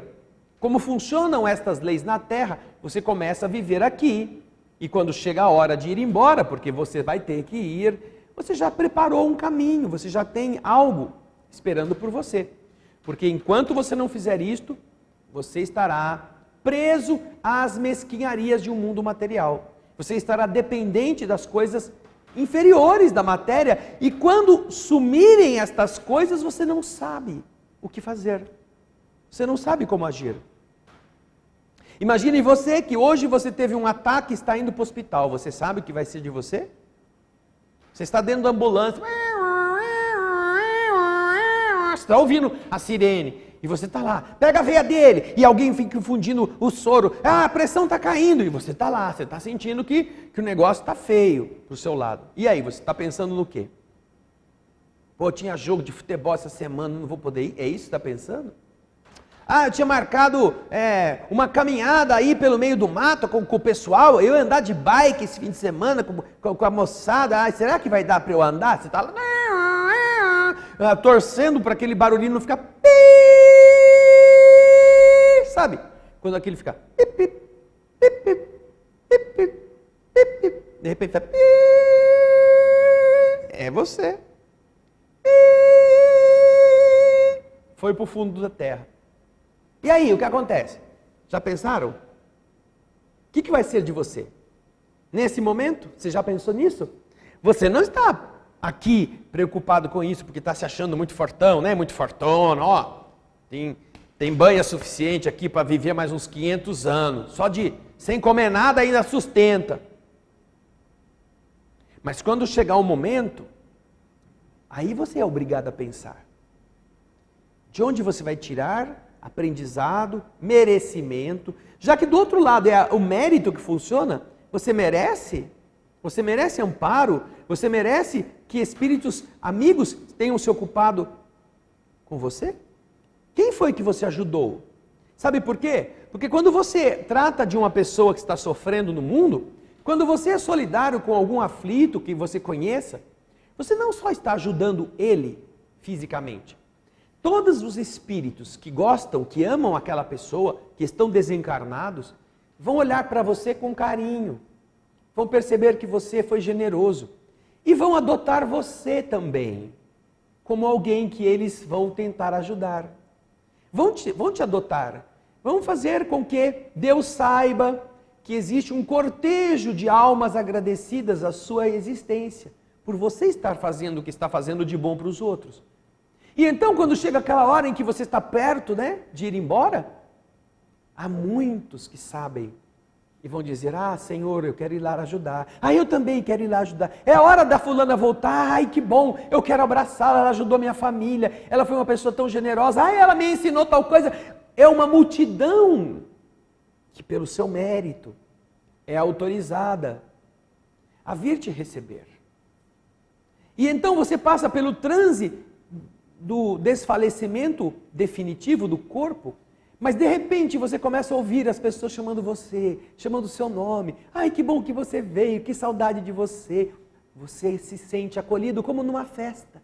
como funcionam estas leis na Terra, você começa a viver aqui. E quando chega a hora de ir embora, porque você vai ter que ir, você já preparou um caminho, você já tem algo esperando por você. Porque enquanto você não fizer isto, você estará preso às mesquinharias de um mundo material. Você estará dependente das coisas inferiores da matéria, e quando sumirem estas coisas, você não sabe o que fazer. Você não sabe como agir. Imagine você que hoje você teve um ataque e está indo para o hospital. Você sabe o que vai ser de você? Você está dentro da ambulância. Você está ouvindo a sirene. E você está lá, pega a veia dele, e alguém fica infundindo o soro, a pressão está caindo, e você está lá, você está sentindo que o negócio está feio para o seu lado. E aí, você está pensando no quê? Tinha jogo de futebol essa semana, não vou poder ir, é isso que você está pensando? Eu tinha marcado uma caminhada aí pelo meio do mato com o pessoal, eu ia andar de bike esse fim de semana com a moçada, será que vai dar para eu andar? Você está lá, torcendo para aquele barulhinho não ficar... Sabe? Quando aquele fica... De repente tá... É você. Foi para o fundo da terra. E aí, o que acontece? Já pensaram? O que vai ser de você? Nesse momento, você já pensou nisso? Você não está aqui preocupado com isso, porque está se achando muito fortão, né? Muito fortona, ó. Tem banha suficiente aqui para viver mais uns 500 anos. Só de, sem comer nada, ainda sustenta. Mas quando chegar o momento, aí você é obrigado a pensar. De onde você vai tirar aprendizado, merecimento, já que do outro lado é o mérito que funciona, você merece amparo, você merece que espíritos amigos tenham se ocupado com você? Quem foi que você ajudou? Sabe por quê? Porque quando você trata de uma pessoa que está sofrendo no mundo, quando você é solidário com algum aflito que você conheça, você não só está ajudando ele fisicamente. Todos os espíritos que gostam, que amam aquela pessoa, que estão desencarnados, vão olhar para você com carinho, vão perceber que você foi generoso e vão adotar você também, como alguém que eles vão tentar ajudar. Vão te adotar, vão fazer com que Deus saiba que existe um cortejo de almas agradecidas à sua existência, por você estar fazendo o que está fazendo de bom para os outros. E então, quando chega aquela hora em que você está perto, né, de ir embora, há muitos que sabem e vão dizer, Senhor, eu quero ir lá ajudar. Eu também quero ir lá ajudar. É a hora da fulana voltar, ai que bom, eu quero abraçá-la, ela ajudou minha família, ela foi uma pessoa tão generosa, ela me ensinou tal coisa. É uma multidão que pelo seu mérito é autorizada a vir te receber. E então você passa pelo transe do desfalecimento definitivo do corpo, mas de repente você começa a ouvir as pessoas chamando você, chamando o seu nome. Ai, que bom que você veio, que saudade de você. Você se sente acolhido como numa festa.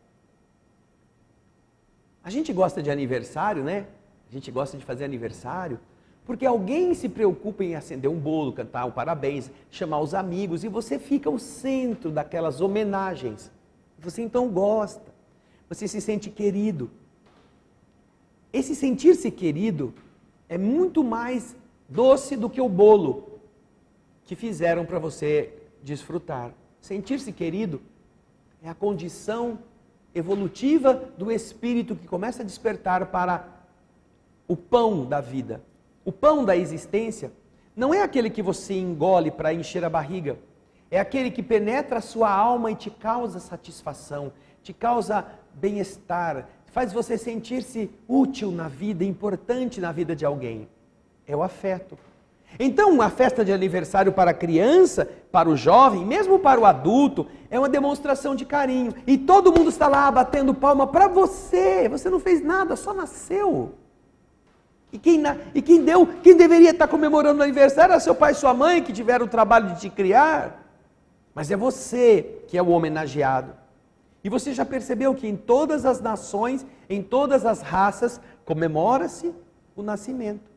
A gente gosta de aniversário, né? A gente gosta de fazer aniversário, porque alguém se preocupa em acender um bolo, cantar um parabéns, chamar os amigos, e você fica o centro daquelas homenagens. Você então gosta. Você se sente querido. Esse sentir-se querido é muito mais doce do que o bolo que fizeram para você desfrutar. Sentir-se querido é a condição evolutiva do espírito que começa a despertar para o pão da vida. O pão da existência não é aquele que você engole para encher a barriga. É aquele que penetra a sua alma e te causa satisfação, te causa bem-estar, faz você sentir-se útil na vida, importante na vida de alguém. É o afeto. Então, a festa de aniversário para a criança, para o jovem, mesmo para o adulto, é uma demonstração de carinho. E todo mundo está lá batendo palma para você. Você não fez nada, só nasceu. E quem deveria estar comemorando o aniversário era seu pai e sua mãe, que tiveram o trabalho de te criar. Mas é você que é o homenageado. E você já percebeu que em todas as nações, em todas as raças, comemora-se o nascimento.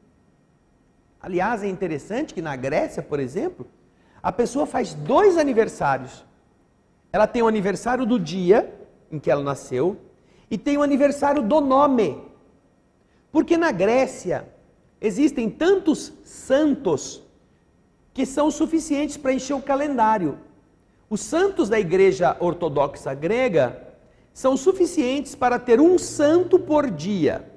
Aliás, é interessante que na Grécia, por exemplo, a pessoa faz 2 aniversários. Ela tem o aniversário do dia em que ela nasceu e tem o aniversário do nome. Porque na Grécia existem tantos santos que são suficientes para encher o calendário. Os santos da igreja ortodoxa grega são suficientes para ter um santo por dia.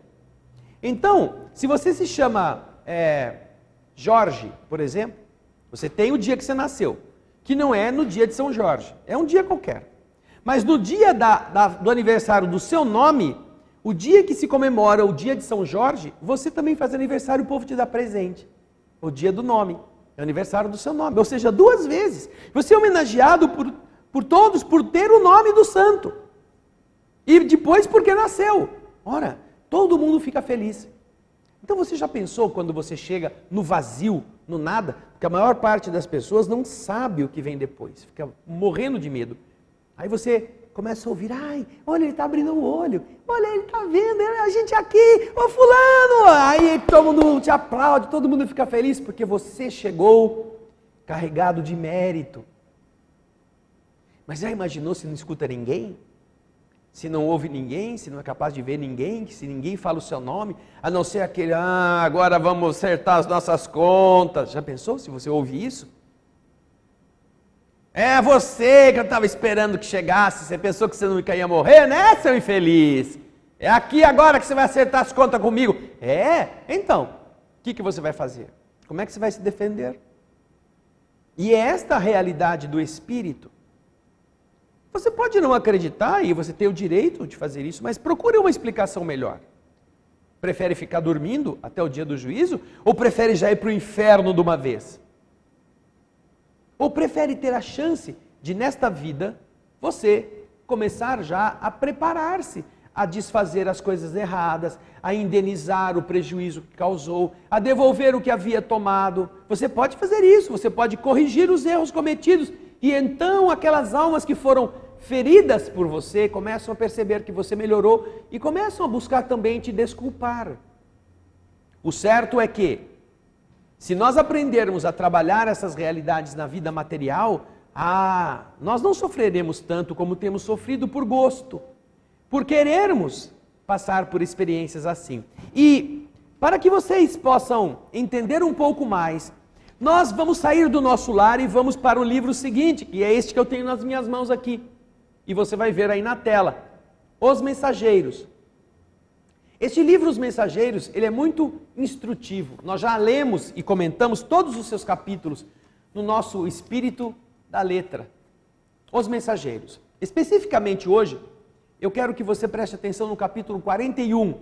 Então, se você se chama Jorge, por exemplo, você tem o dia que você nasceu, que não é no dia de São Jorge, é um dia qualquer. Mas no dia do aniversário do seu nome, o dia que se comemora o dia de São Jorge, você também faz aniversário, o povo te dá presente. O dia do nome, é o aniversário do seu nome, ou seja, 2 vezes. Você é homenageado por todos por ter o nome do santo. E depois porque nasceu. Ora, todo mundo fica feliz. Então você já pensou quando você chega no vazio, no nada? Porque a maior parte das pessoas não sabe o que vem depois, fica morrendo de medo. Aí você começa a ouvir, ai, olha, ele está abrindo o olho, olha, ele está vendo, a gente aqui, ô fulano, aí todo mundo te aplaude, todo mundo fica feliz, porque você chegou carregado de mérito. Mas já imaginou se não escuta ninguém? Se não ouve ninguém, se não é capaz de ver ninguém, se ninguém fala o seu nome, a não ser aquele, agora vamos acertar as nossas contas. Já pensou se você ouve isso? É você que eu estava esperando que chegasse, você pensou que você nunca ia morrer, né, seu infeliz? É aqui agora que você vai acertar as contas comigo. Então, o que você vai fazer? Como é que você vai se defender? E é esta a realidade do Espírito. Você pode não acreditar e você tem o direito de fazer isso, mas procure uma explicação melhor. Prefere ficar dormindo até o dia do juízo? Ou prefere já ir para o inferno de uma vez? Ou prefere ter a chance de, nesta vida, você começar já a preparar-se, a desfazer as coisas erradas, a indenizar o prejuízo que causou, a devolver o que havia tomado? Você pode fazer isso, você pode corrigir os erros cometidos. E então aquelas almas que foram feridas por você começam a perceber que você melhorou e começam a buscar também te desculpar. O certo é que, se nós aprendermos a trabalhar essas realidades na vida material, nós não sofreremos tanto como temos sofrido por gosto, por querermos passar por experiências assim. E para que vocês possam entender um pouco mais, nós vamos sair do nosso lar e vamos para o livro seguinte, que é este que eu tenho nas minhas mãos aqui. E você vai ver aí na tela, Os Mensageiros. Este livro, Os Mensageiros, ele é muito instrutivo. Nós já lemos e comentamos todos os seus capítulos no nosso Espírito da Letra. Os Mensageiros. Especificamente hoje, eu quero que você preste atenção no capítulo 41.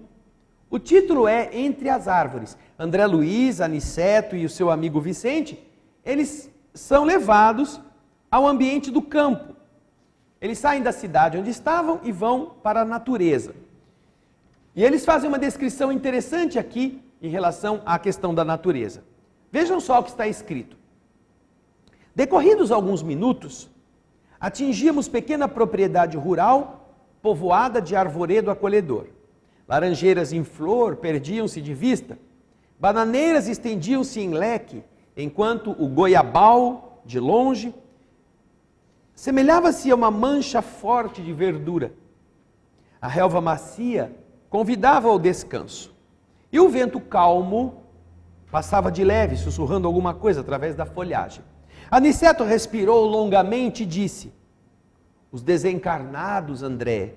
O título é Entre as Árvores. André Luiz, Aniceto e o seu amigo Vicente, eles são levados ao ambiente do campo. Eles saem da cidade onde estavam e vão para a natureza. E eles fazem uma descrição interessante aqui em relação à questão da natureza. Vejam só o que está escrito. Decorridos alguns minutos, atingíamos pequena propriedade rural, povoada de arvoredo acolhedor. Laranjeiras em flor perdiam-se de vista, bananeiras estendiam-se em leque, enquanto o goiabal, de longe, semelhava-se a uma mancha forte de verdura. A relva macia convidava ao descanso, e o vento calmo passava de leve, sussurrando alguma coisa através da folhagem. Aniceto respirou longamente e disse: os desencarnados, André,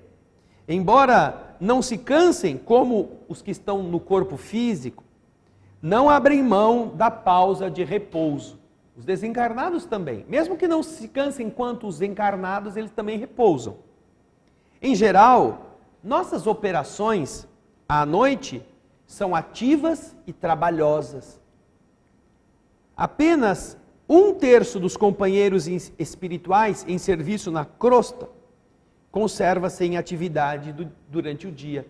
embora não se cansem como os que estão no corpo físico, não abrem mão da pausa de repouso. Os desencarnados também, mesmo que não se cansem quanto os encarnados, eles também repousam. Em geral, nossas operações à noite são ativas e trabalhosas. Apenas 1/3 dos companheiros espirituais em serviço na crosta conserva-se em atividade durante o dia.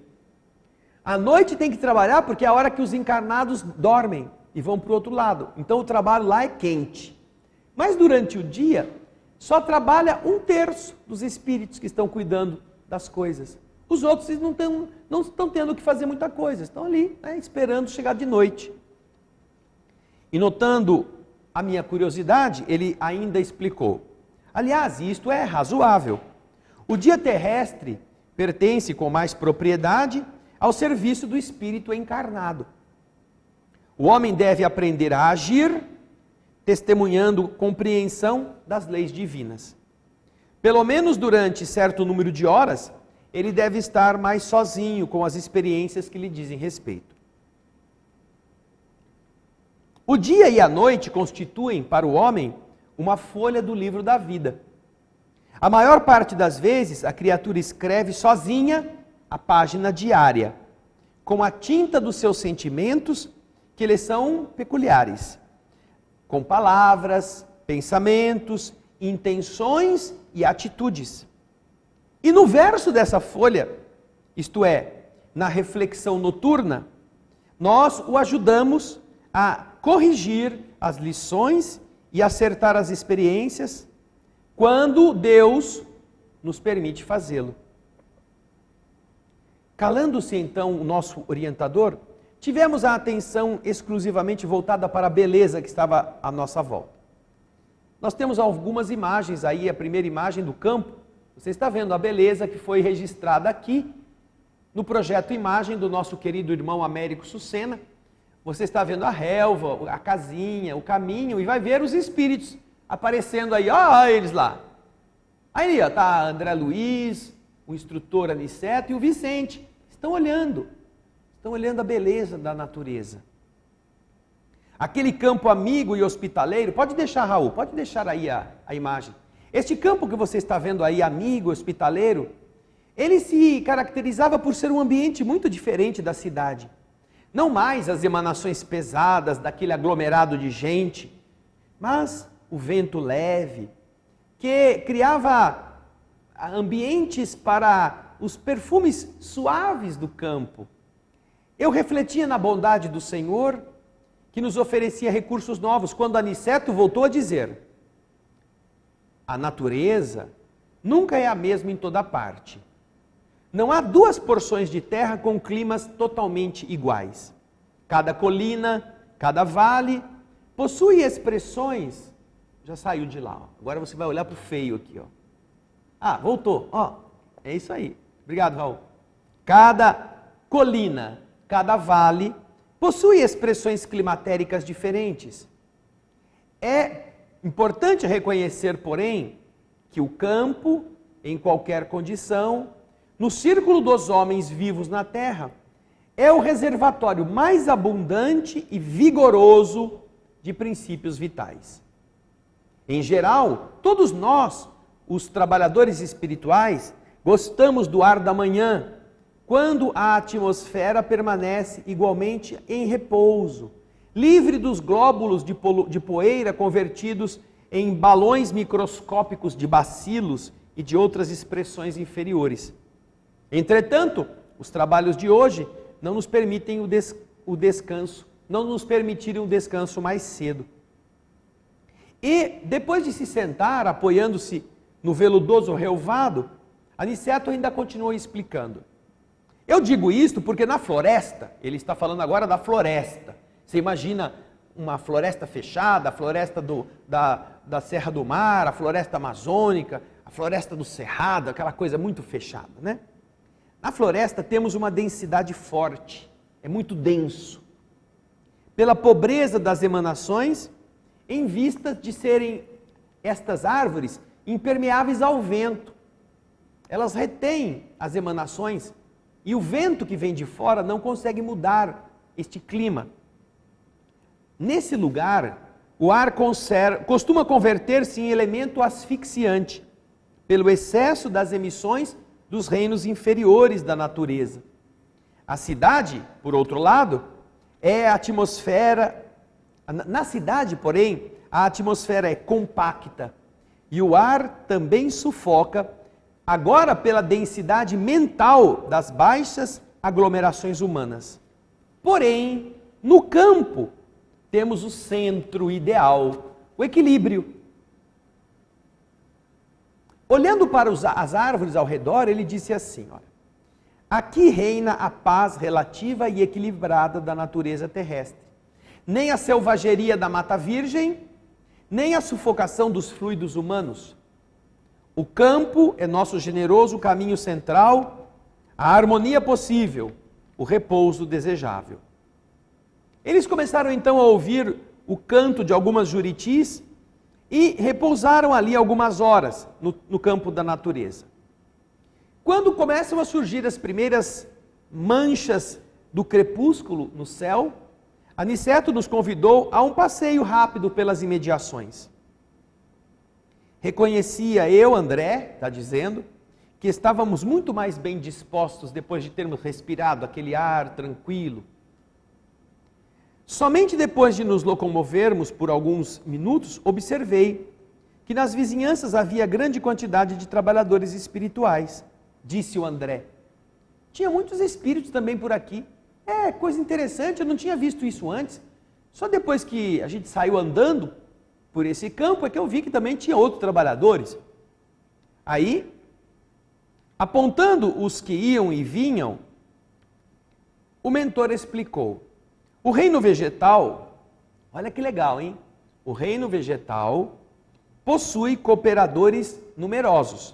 À noite tem que trabalhar porque é a hora que os encarnados dormem e vão para o outro lado. Então o trabalho lá é quente. Mas durante o dia, só trabalha 1/3 dos espíritos que estão cuidando das coisas. Os outros não estão tendo que fazer muita coisa, estão ali, esperando chegar de noite. E notando a minha curiosidade, ele ainda explicou: aliás, isto é razoável. O dia terrestre pertence com mais propriedade ao serviço do espírito encarnado. O homem deve aprender a agir, testemunhando compreensão das leis divinas. Pelo menos durante certo número de horas, ele deve estar mais sozinho com as experiências que lhe dizem respeito. O dia e a noite constituem para o homem uma folha do livro da vida. A maior parte das vezes, a criatura escreve sozinha a página diária, com a tinta dos seus sentimentos, que lhe são peculiares, com palavras, pensamentos, intenções e atitudes. E no verso dessa folha, isto é, na reflexão noturna, nós o ajudamos a corrigir as lições e acertar as experiências, quando Deus nos permite fazê-lo. Calando-se então o nosso orientador, tivemos a atenção exclusivamente voltada para a beleza que estava à nossa volta. Nós temos algumas imagens aí, a primeira imagem do campo. Você está vendo a beleza que foi registrada aqui no projeto Imagem do nosso querido irmão Américo Sucena. Você está vendo a relva, a casinha, o caminho e vai ver os espíritos aparecendo aí. Olha eles lá. Aí está André Luiz, o instrutor Aniceto e o Vicente. Estão olhando a beleza da natureza. Aquele campo amigo e hospitaleiro, pode deixar, Raul, pode deixar aí a imagem. Este campo que você está vendo aí, amigo, hospitaleiro, ele se caracterizava por ser um ambiente muito diferente da cidade. Não mais as emanações pesadas daquele aglomerado de gente, mas o vento leve, que criava ambientes para os perfumes suaves do campo. Eu refletia na bondade do Senhor, que nos oferecia recursos novos, quando Aniceto voltou a dizer: a natureza nunca é a mesma em toda parte. Não há duas porções de terra com climas totalmente iguais. Cada colina, cada vale, possui expressões... Já saiu de lá, ó. Agora você vai olhar para o feio aqui, ó. Ah, voltou, ó. É isso aí. Obrigado, Raul. Cada colina, cada vale, possui expressões climatéricas diferentes. É importante reconhecer, porém, que o campo, em qualquer condição, no círculo dos homens vivos na terra, é o reservatório mais abundante e vigoroso de princípios vitais. Em geral, todos nós, os trabalhadores espirituais, gostamos do ar da manhã, quando a atmosfera permanece igualmente em repouso, livre dos glóbulos de poeira convertidos em balões microscópicos de bacilos e de outras expressões inferiores. Entretanto, os trabalhos de hoje não nos permitem o descanso, não nos permitiram o descanso mais cedo. E depois de se sentar, apoiando-se no veludoso relvado, Aniceto ainda continuou explicando. Eu digo isto porque na floresta, ele está falando agora da floresta. Você imagina uma floresta fechada, a floresta da Serra do Mar, a floresta amazônica, a floresta do Cerrado, aquela coisa muito fechada, né? Na floresta temos uma densidade forte, é muito denso. Pela pobreza das emanações, em vista de serem estas árvores impermeáveis ao vento. Elas retêm as emanações e o vento que vem de fora não consegue mudar este clima. Nesse lugar, o ar costuma converter-se em elemento asfixiante, pelo excesso das emissões dos reinos inferiores da natureza. A cidade, por outro lado, é a atmosfera. Na cidade, porém, a atmosfera é compacta e o ar também sufoca, agora pela densidade mental das baixas aglomerações humanas. Porém, no campo, temos o centro ideal, o equilíbrio. Olhando para as árvores ao redor, ele disse assim, olha, aqui reina a paz relativa e equilibrada da natureza terrestre. Nem a selvageria da mata virgem, nem a sufocação dos fluidos humanos. O campo é nosso generoso caminho central, a harmonia possível, o repouso desejável. Eles começaram então a ouvir o canto de algumas juritis e repousaram ali algumas horas no campo da natureza. Quando começam a surgir as primeiras manchas do crepúsculo no céu, Aniceto nos convidou a um passeio rápido pelas imediações. Reconhecia eu, André, está dizendo, que estávamos muito mais bem dispostos depois de termos respirado aquele ar tranquilo. Somente depois de nos locomovermos por alguns minutos, observei que nas vizinhanças havia grande quantidade de trabalhadores espirituais, disse o André. Tinha muitos espíritos também por aqui. É, coisa interessante, eu não tinha visto isso antes. Só depois que a gente saiu andando por esse campo é que eu vi que também tinha outros trabalhadores. Aí, Apontando os que iam e vinham, o mentor explicou: o reino vegetal, olha que legal, hein? O reino vegetal possui cooperadores numerosos.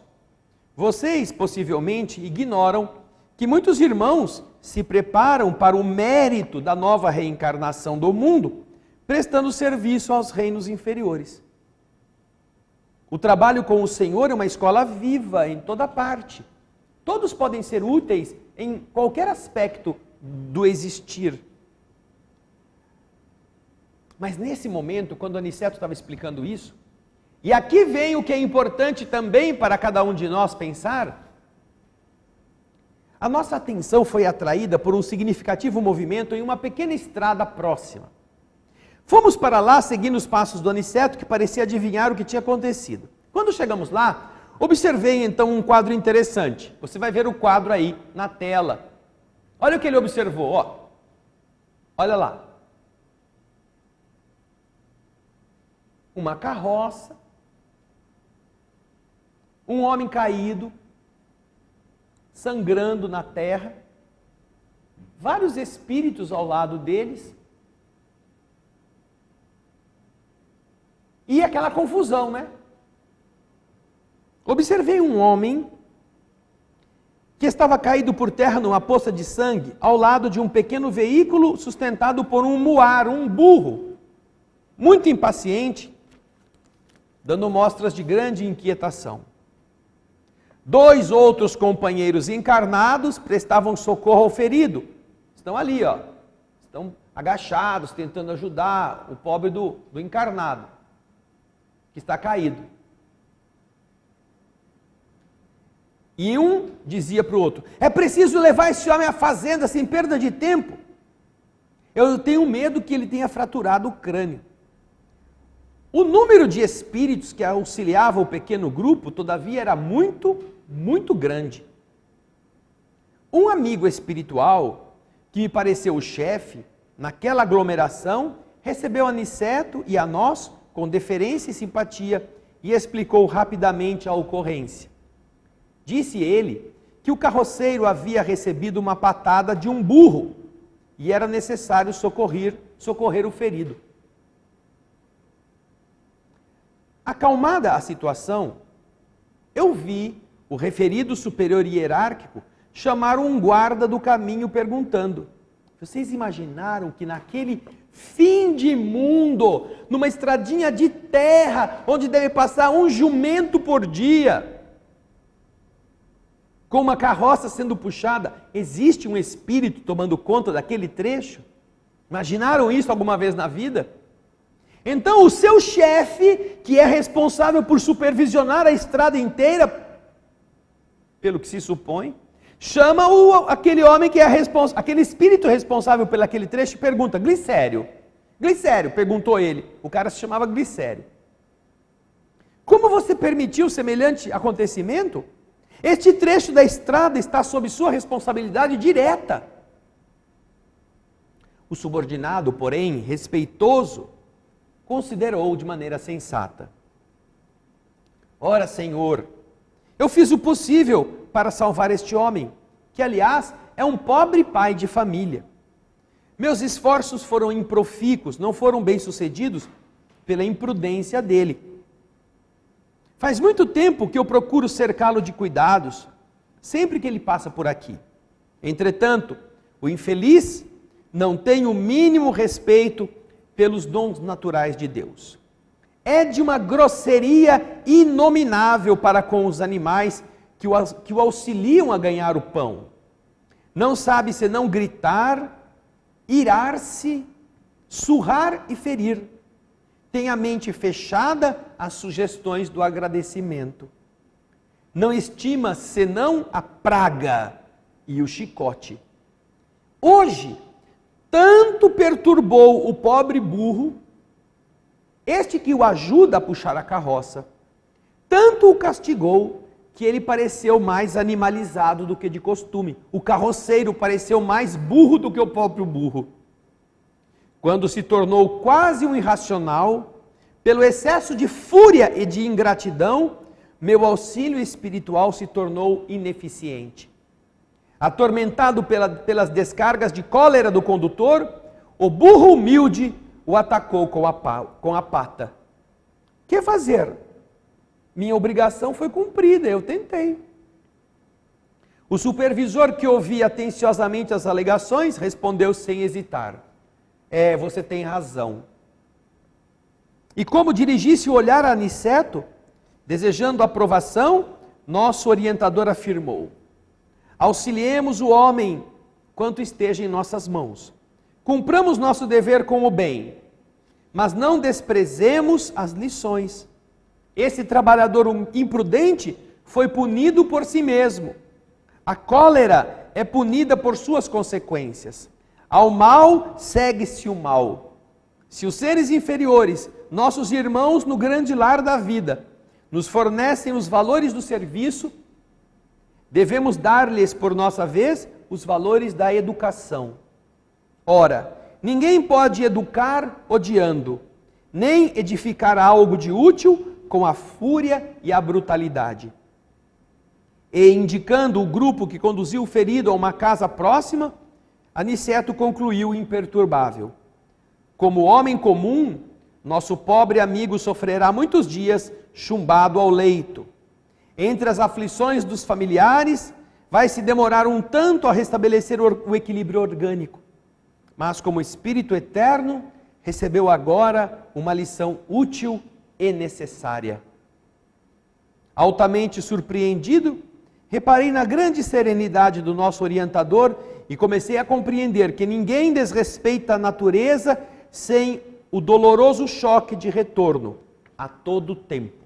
Vocês possivelmente ignoram que muitos irmãos se preparam para o mérito da nova reencarnação do mundo, prestando serviço aos reinos inferiores. O trabalho com o Senhor é uma escola viva em toda parte. Todos podem ser úteis em qualquer aspecto do existir. Mas nesse momento, quando Aniceto estava explicando isso, e aqui vem o que é importante também para cada um de nós pensar, a nossa atenção foi atraída por um significativo movimento em uma pequena estrada próxima. Fomos para lá seguindo os passos do Aniceto, que parecia adivinhar o que tinha acontecido. Quando chegamos lá, observei então um quadro interessante. Você vai ver o quadro aí na tela. Olha o que ele observou, ó. Olha lá. Uma carroça, um homem caído, sangrando na terra, vários espíritos ao lado deles, e aquela confusão, né? Observei um homem que estava caído por terra numa poça de sangue, ao lado de um pequeno veículo sustentado por um muar, um burro, muito impaciente, dando mostras de grande inquietação. 2 outros companheiros encarnados prestavam socorro ao ferido. Estão ali, ó. Estão agachados, tentando ajudar o pobre do encarnado, que está caído. E um dizia para o outro: é preciso levar esse homem à fazenda sem perda de tempo. Eu tenho medo que ele tenha fraturado o crânio. O número de espíritos que auxiliava o pequeno grupo, todavia, era muito grande. Um amigo espiritual, que me pareceu o chefe, naquela aglomeração, recebeu Aniceto e a nós com deferência e simpatia e explicou rapidamente a ocorrência. Disse ele que o carroceiro havia recebido uma patada de um burro e era necessário socorrer o ferido. Acalmada a situação, eu vi o referido superior hierárquico chamar um guarda do caminho perguntando: vocês imaginaram que naquele fim de mundo, numa estradinha de terra, onde deve passar um jumento por dia, com uma carroça sendo puxada, existe um espírito tomando conta daquele trecho? Imaginaram isso alguma vez na vida? Então o seu chefe, que é responsável por supervisionar a estrada inteira, pelo que se supõe, chama aquele homem que é aquele espírito responsável por aquele trecho e pergunta: Glicério, perguntou ele, o cara se chamava Glicério, como você permitiu semelhante acontecimento? Este trecho da estrada está sob sua responsabilidade direta. O subordinado, porém, respeitoso, considerou de maneira sensata: ora, Senhor, eu fiz o possível para salvar este homem, que aliás é um pobre pai de família. Meus esforços foram improfícuos, não foram bem-sucedidos pela imprudência dele. Faz muito tempo que eu procuro cercá-lo de cuidados, sempre que ele passa por aqui. Entretanto, o infeliz não tem o mínimo respeito pelos dons naturais de Deus. É de uma grosseria inominável para com os animais que o auxiliam a ganhar o pão. Não sabe senão gritar, irar-se, surrar e ferir. Tem a mente fechada às sugestões do agradecimento. Não estima senão a praga e o chicote. Hoje, tanto perturbou o pobre burro, este que o ajuda a puxar a carroça, tanto o castigou, que ele pareceu mais animalizado do que de costume. O carroceiro pareceu mais burro do que o próprio burro. Quando se tornou quase um irracional, pelo excesso de fúria e de ingratidão, meu auxílio espiritual se tornou ineficiente. Atormentado pelas descargas de cólera do condutor, o burro humilde o atacou com a pata. Que fazer? Minha obrigação foi cumprida, eu tentei. O supervisor, que ouvia atenciosamente as alegações, respondeu sem hesitar: você tem razão. E como dirigisse o olhar a Aniceto, desejando aprovação, nosso orientador afirmou: auxiliemos o homem quanto esteja em nossas mãos. Cumpramos nosso dever com o bem, mas não desprezemos as lições. Esse trabalhador imprudente foi punido por si mesmo. A cólera é punida por suas consequências. Ao mal segue-se o mal. Se os seres inferiores, nossos irmãos no grande lar da vida, nos fornecem os valores do serviço, devemos dar-lhes, por nossa vez, os valores da educação. Ora, ninguém pode educar odiando, nem edificar algo de útil com a fúria e a brutalidade. E indicando o grupo que conduziu o ferido a uma casa próxima, Aniceto concluiu imperturbável: como homem comum, nosso pobre amigo sofrerá muitos dias chumbado ao leito. Entre as aflições dos familiares, vai se demorar um tanto a restabelecer o equilíbrio orgânico. Mas como espírito eterno, recebeu agora uma lição útil e necessária. Altamente surpreendido, reparei na grande serenidade do nosso orientador e comecei a compreender que ninguém desrespeita a natureza sem o doloroso choque de retorno a todo tempo.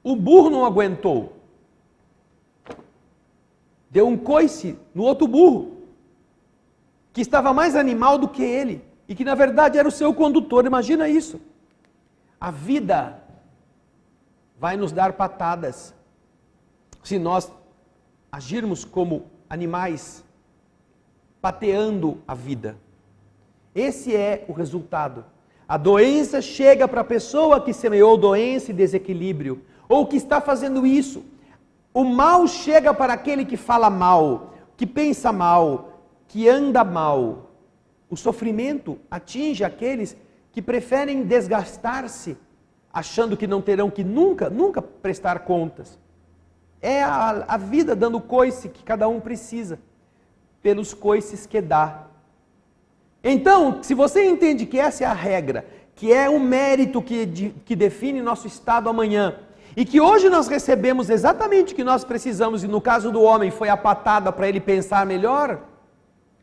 O burro não aguentou. Deu um coice no outro burro, que estava mais animal do que ele, e que na verdade era o seu condutor. Imagina isso. A vida vai nos dar patadas se nós agirmos como animais, pateando a vida. Esse é o resultado. A doença chega para a pessoa que semeou doença e desequilíbrio, ou que está fazendo isso. O mal chega para aquele que fala mal, que pensa mal, que anda mal. O sofrimento atinge aqueles que preferem desgastar-se, achando que não terão que nunca prestar contas. É a vida dando coice que cada um precisa, pelos coices que dá. Então, se você entende que essa é a regra, que é um mérito que define nosso estado amanhã, e que hoje nós recebemos exatamente o que nós precisamos, e no caso do homem foi a patada para ele pensar melhor,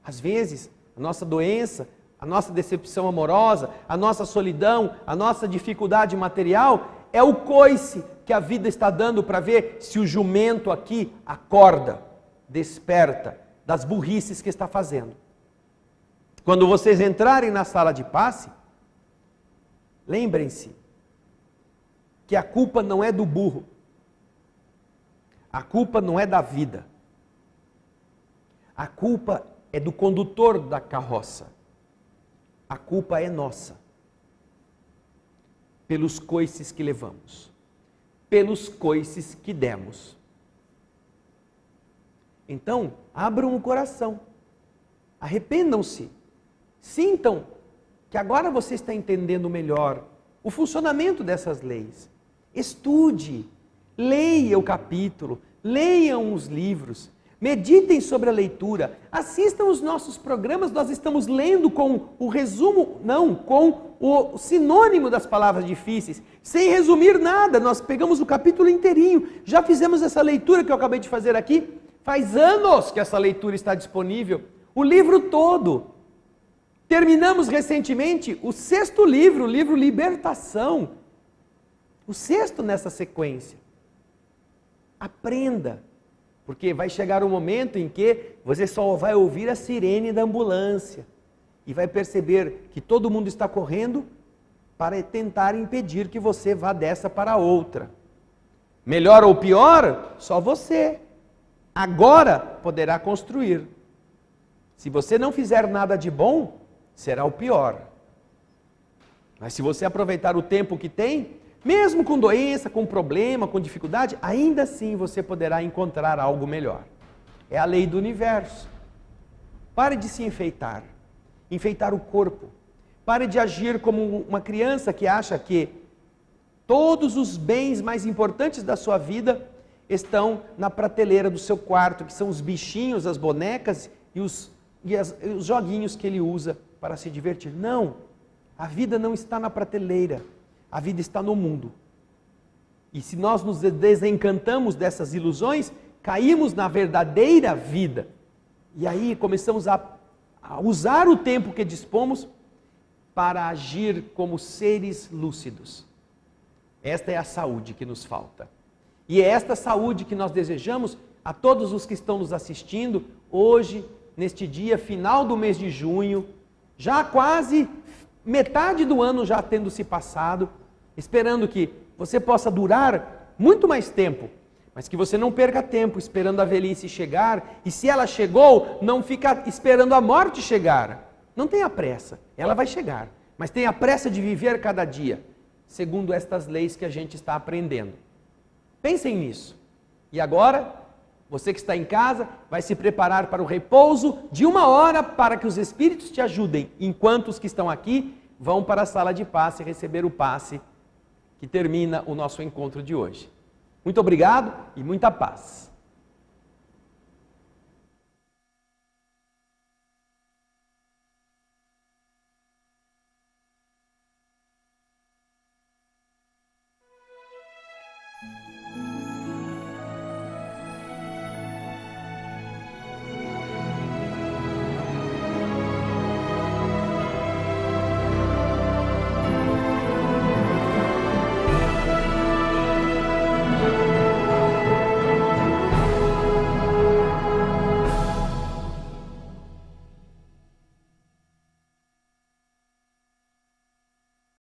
às vezes a nossa doença, a nossa decepção amorosa, a nossa solidão, a nossa dificuldade material, é o coice que a vida está dando para ver se o jumento aqui acorda, desperta das burrices que está fazendo. Quando vocês entrarem na sala de passe, lembrem-se que a culpa não é do burro, a culpa não é da vida, a culpa é do condutor da carroça, a culpa é nossa, pelos coices que levamos, pelos coices que demos. Então, abram o coração, arrependam-se, sintam que agora você está entendendo melhor o funcionamento dessas leis. Estude, leia o capítulo, leiam os livros, meditem sobre a leitura, assistam os nossos programas, nós estamos lendo com o resumo, não, com o sinônimo das palavras difíceis, sem resumir nada, nós pegamos o capítulo inteirinho, já fizemos essa leitura que eu acabei de fazer aqui, faz anos que essa leitura está disponível, o livro todo. Terminamos recentemente o 6º livro, o livro Libertação, o 6º nessa sequência. Aprenda, porque vai chegar um momento em que você só vai ouvir a sirene da ambulância e vai perceber que todo mundo está correndo para tentar impedir que você vá dessa para outra. Melhor ou pior, só você. Agora poderá construir. Se você não fizer nada de bom, será o pior. Mas se você aproveitar o tempo que tem, Mesmo com doença, com problema, com dificuldade, ainda assim você poderá encontrar algo melhor. É a lei do universo. Pare de se enfeitar o corpo. Pare de agir como uma criança que acha que todos os bens mais importantes da sua vida estão na prateleira do seu quarto, que são os bichinhos, as bonecas e os joguinhos que ele usa para se divertir. Não, a vida não está na prateleira, a vida está no mundo. E se nós nos desencantamos dessas ilusões, caímos na verdadeira vida. E aí começamos a usar o tempo que dispomos para agir como seres lúcidos. Esta é a saúde que nos falta. E é esta saúde que nós desejamos a todos os que estão nos assistindo hoje, neste dia final do mês de junho, já quase metade do ano já tendo se passado, esperando que você possa durar muito mais tempo, mas que você não perca tempo esperando a velhice chegar, e se ela chegou, não fica esperando a morte chegar. Não tenha pressa, ela vai chegar, mas tenha pressa de viver cada dia, segundo estas leis que a gente está aprendendo. Pensem nisso. E agora, você que está em casa, vai se preparar para o repouso de 1 hora para que os Espíritos te ajudem, enquanto os que estão aqui vão para a sala de passe receber o passe que termina o nosso encontro de hoje. Muito obrigado e muita paz.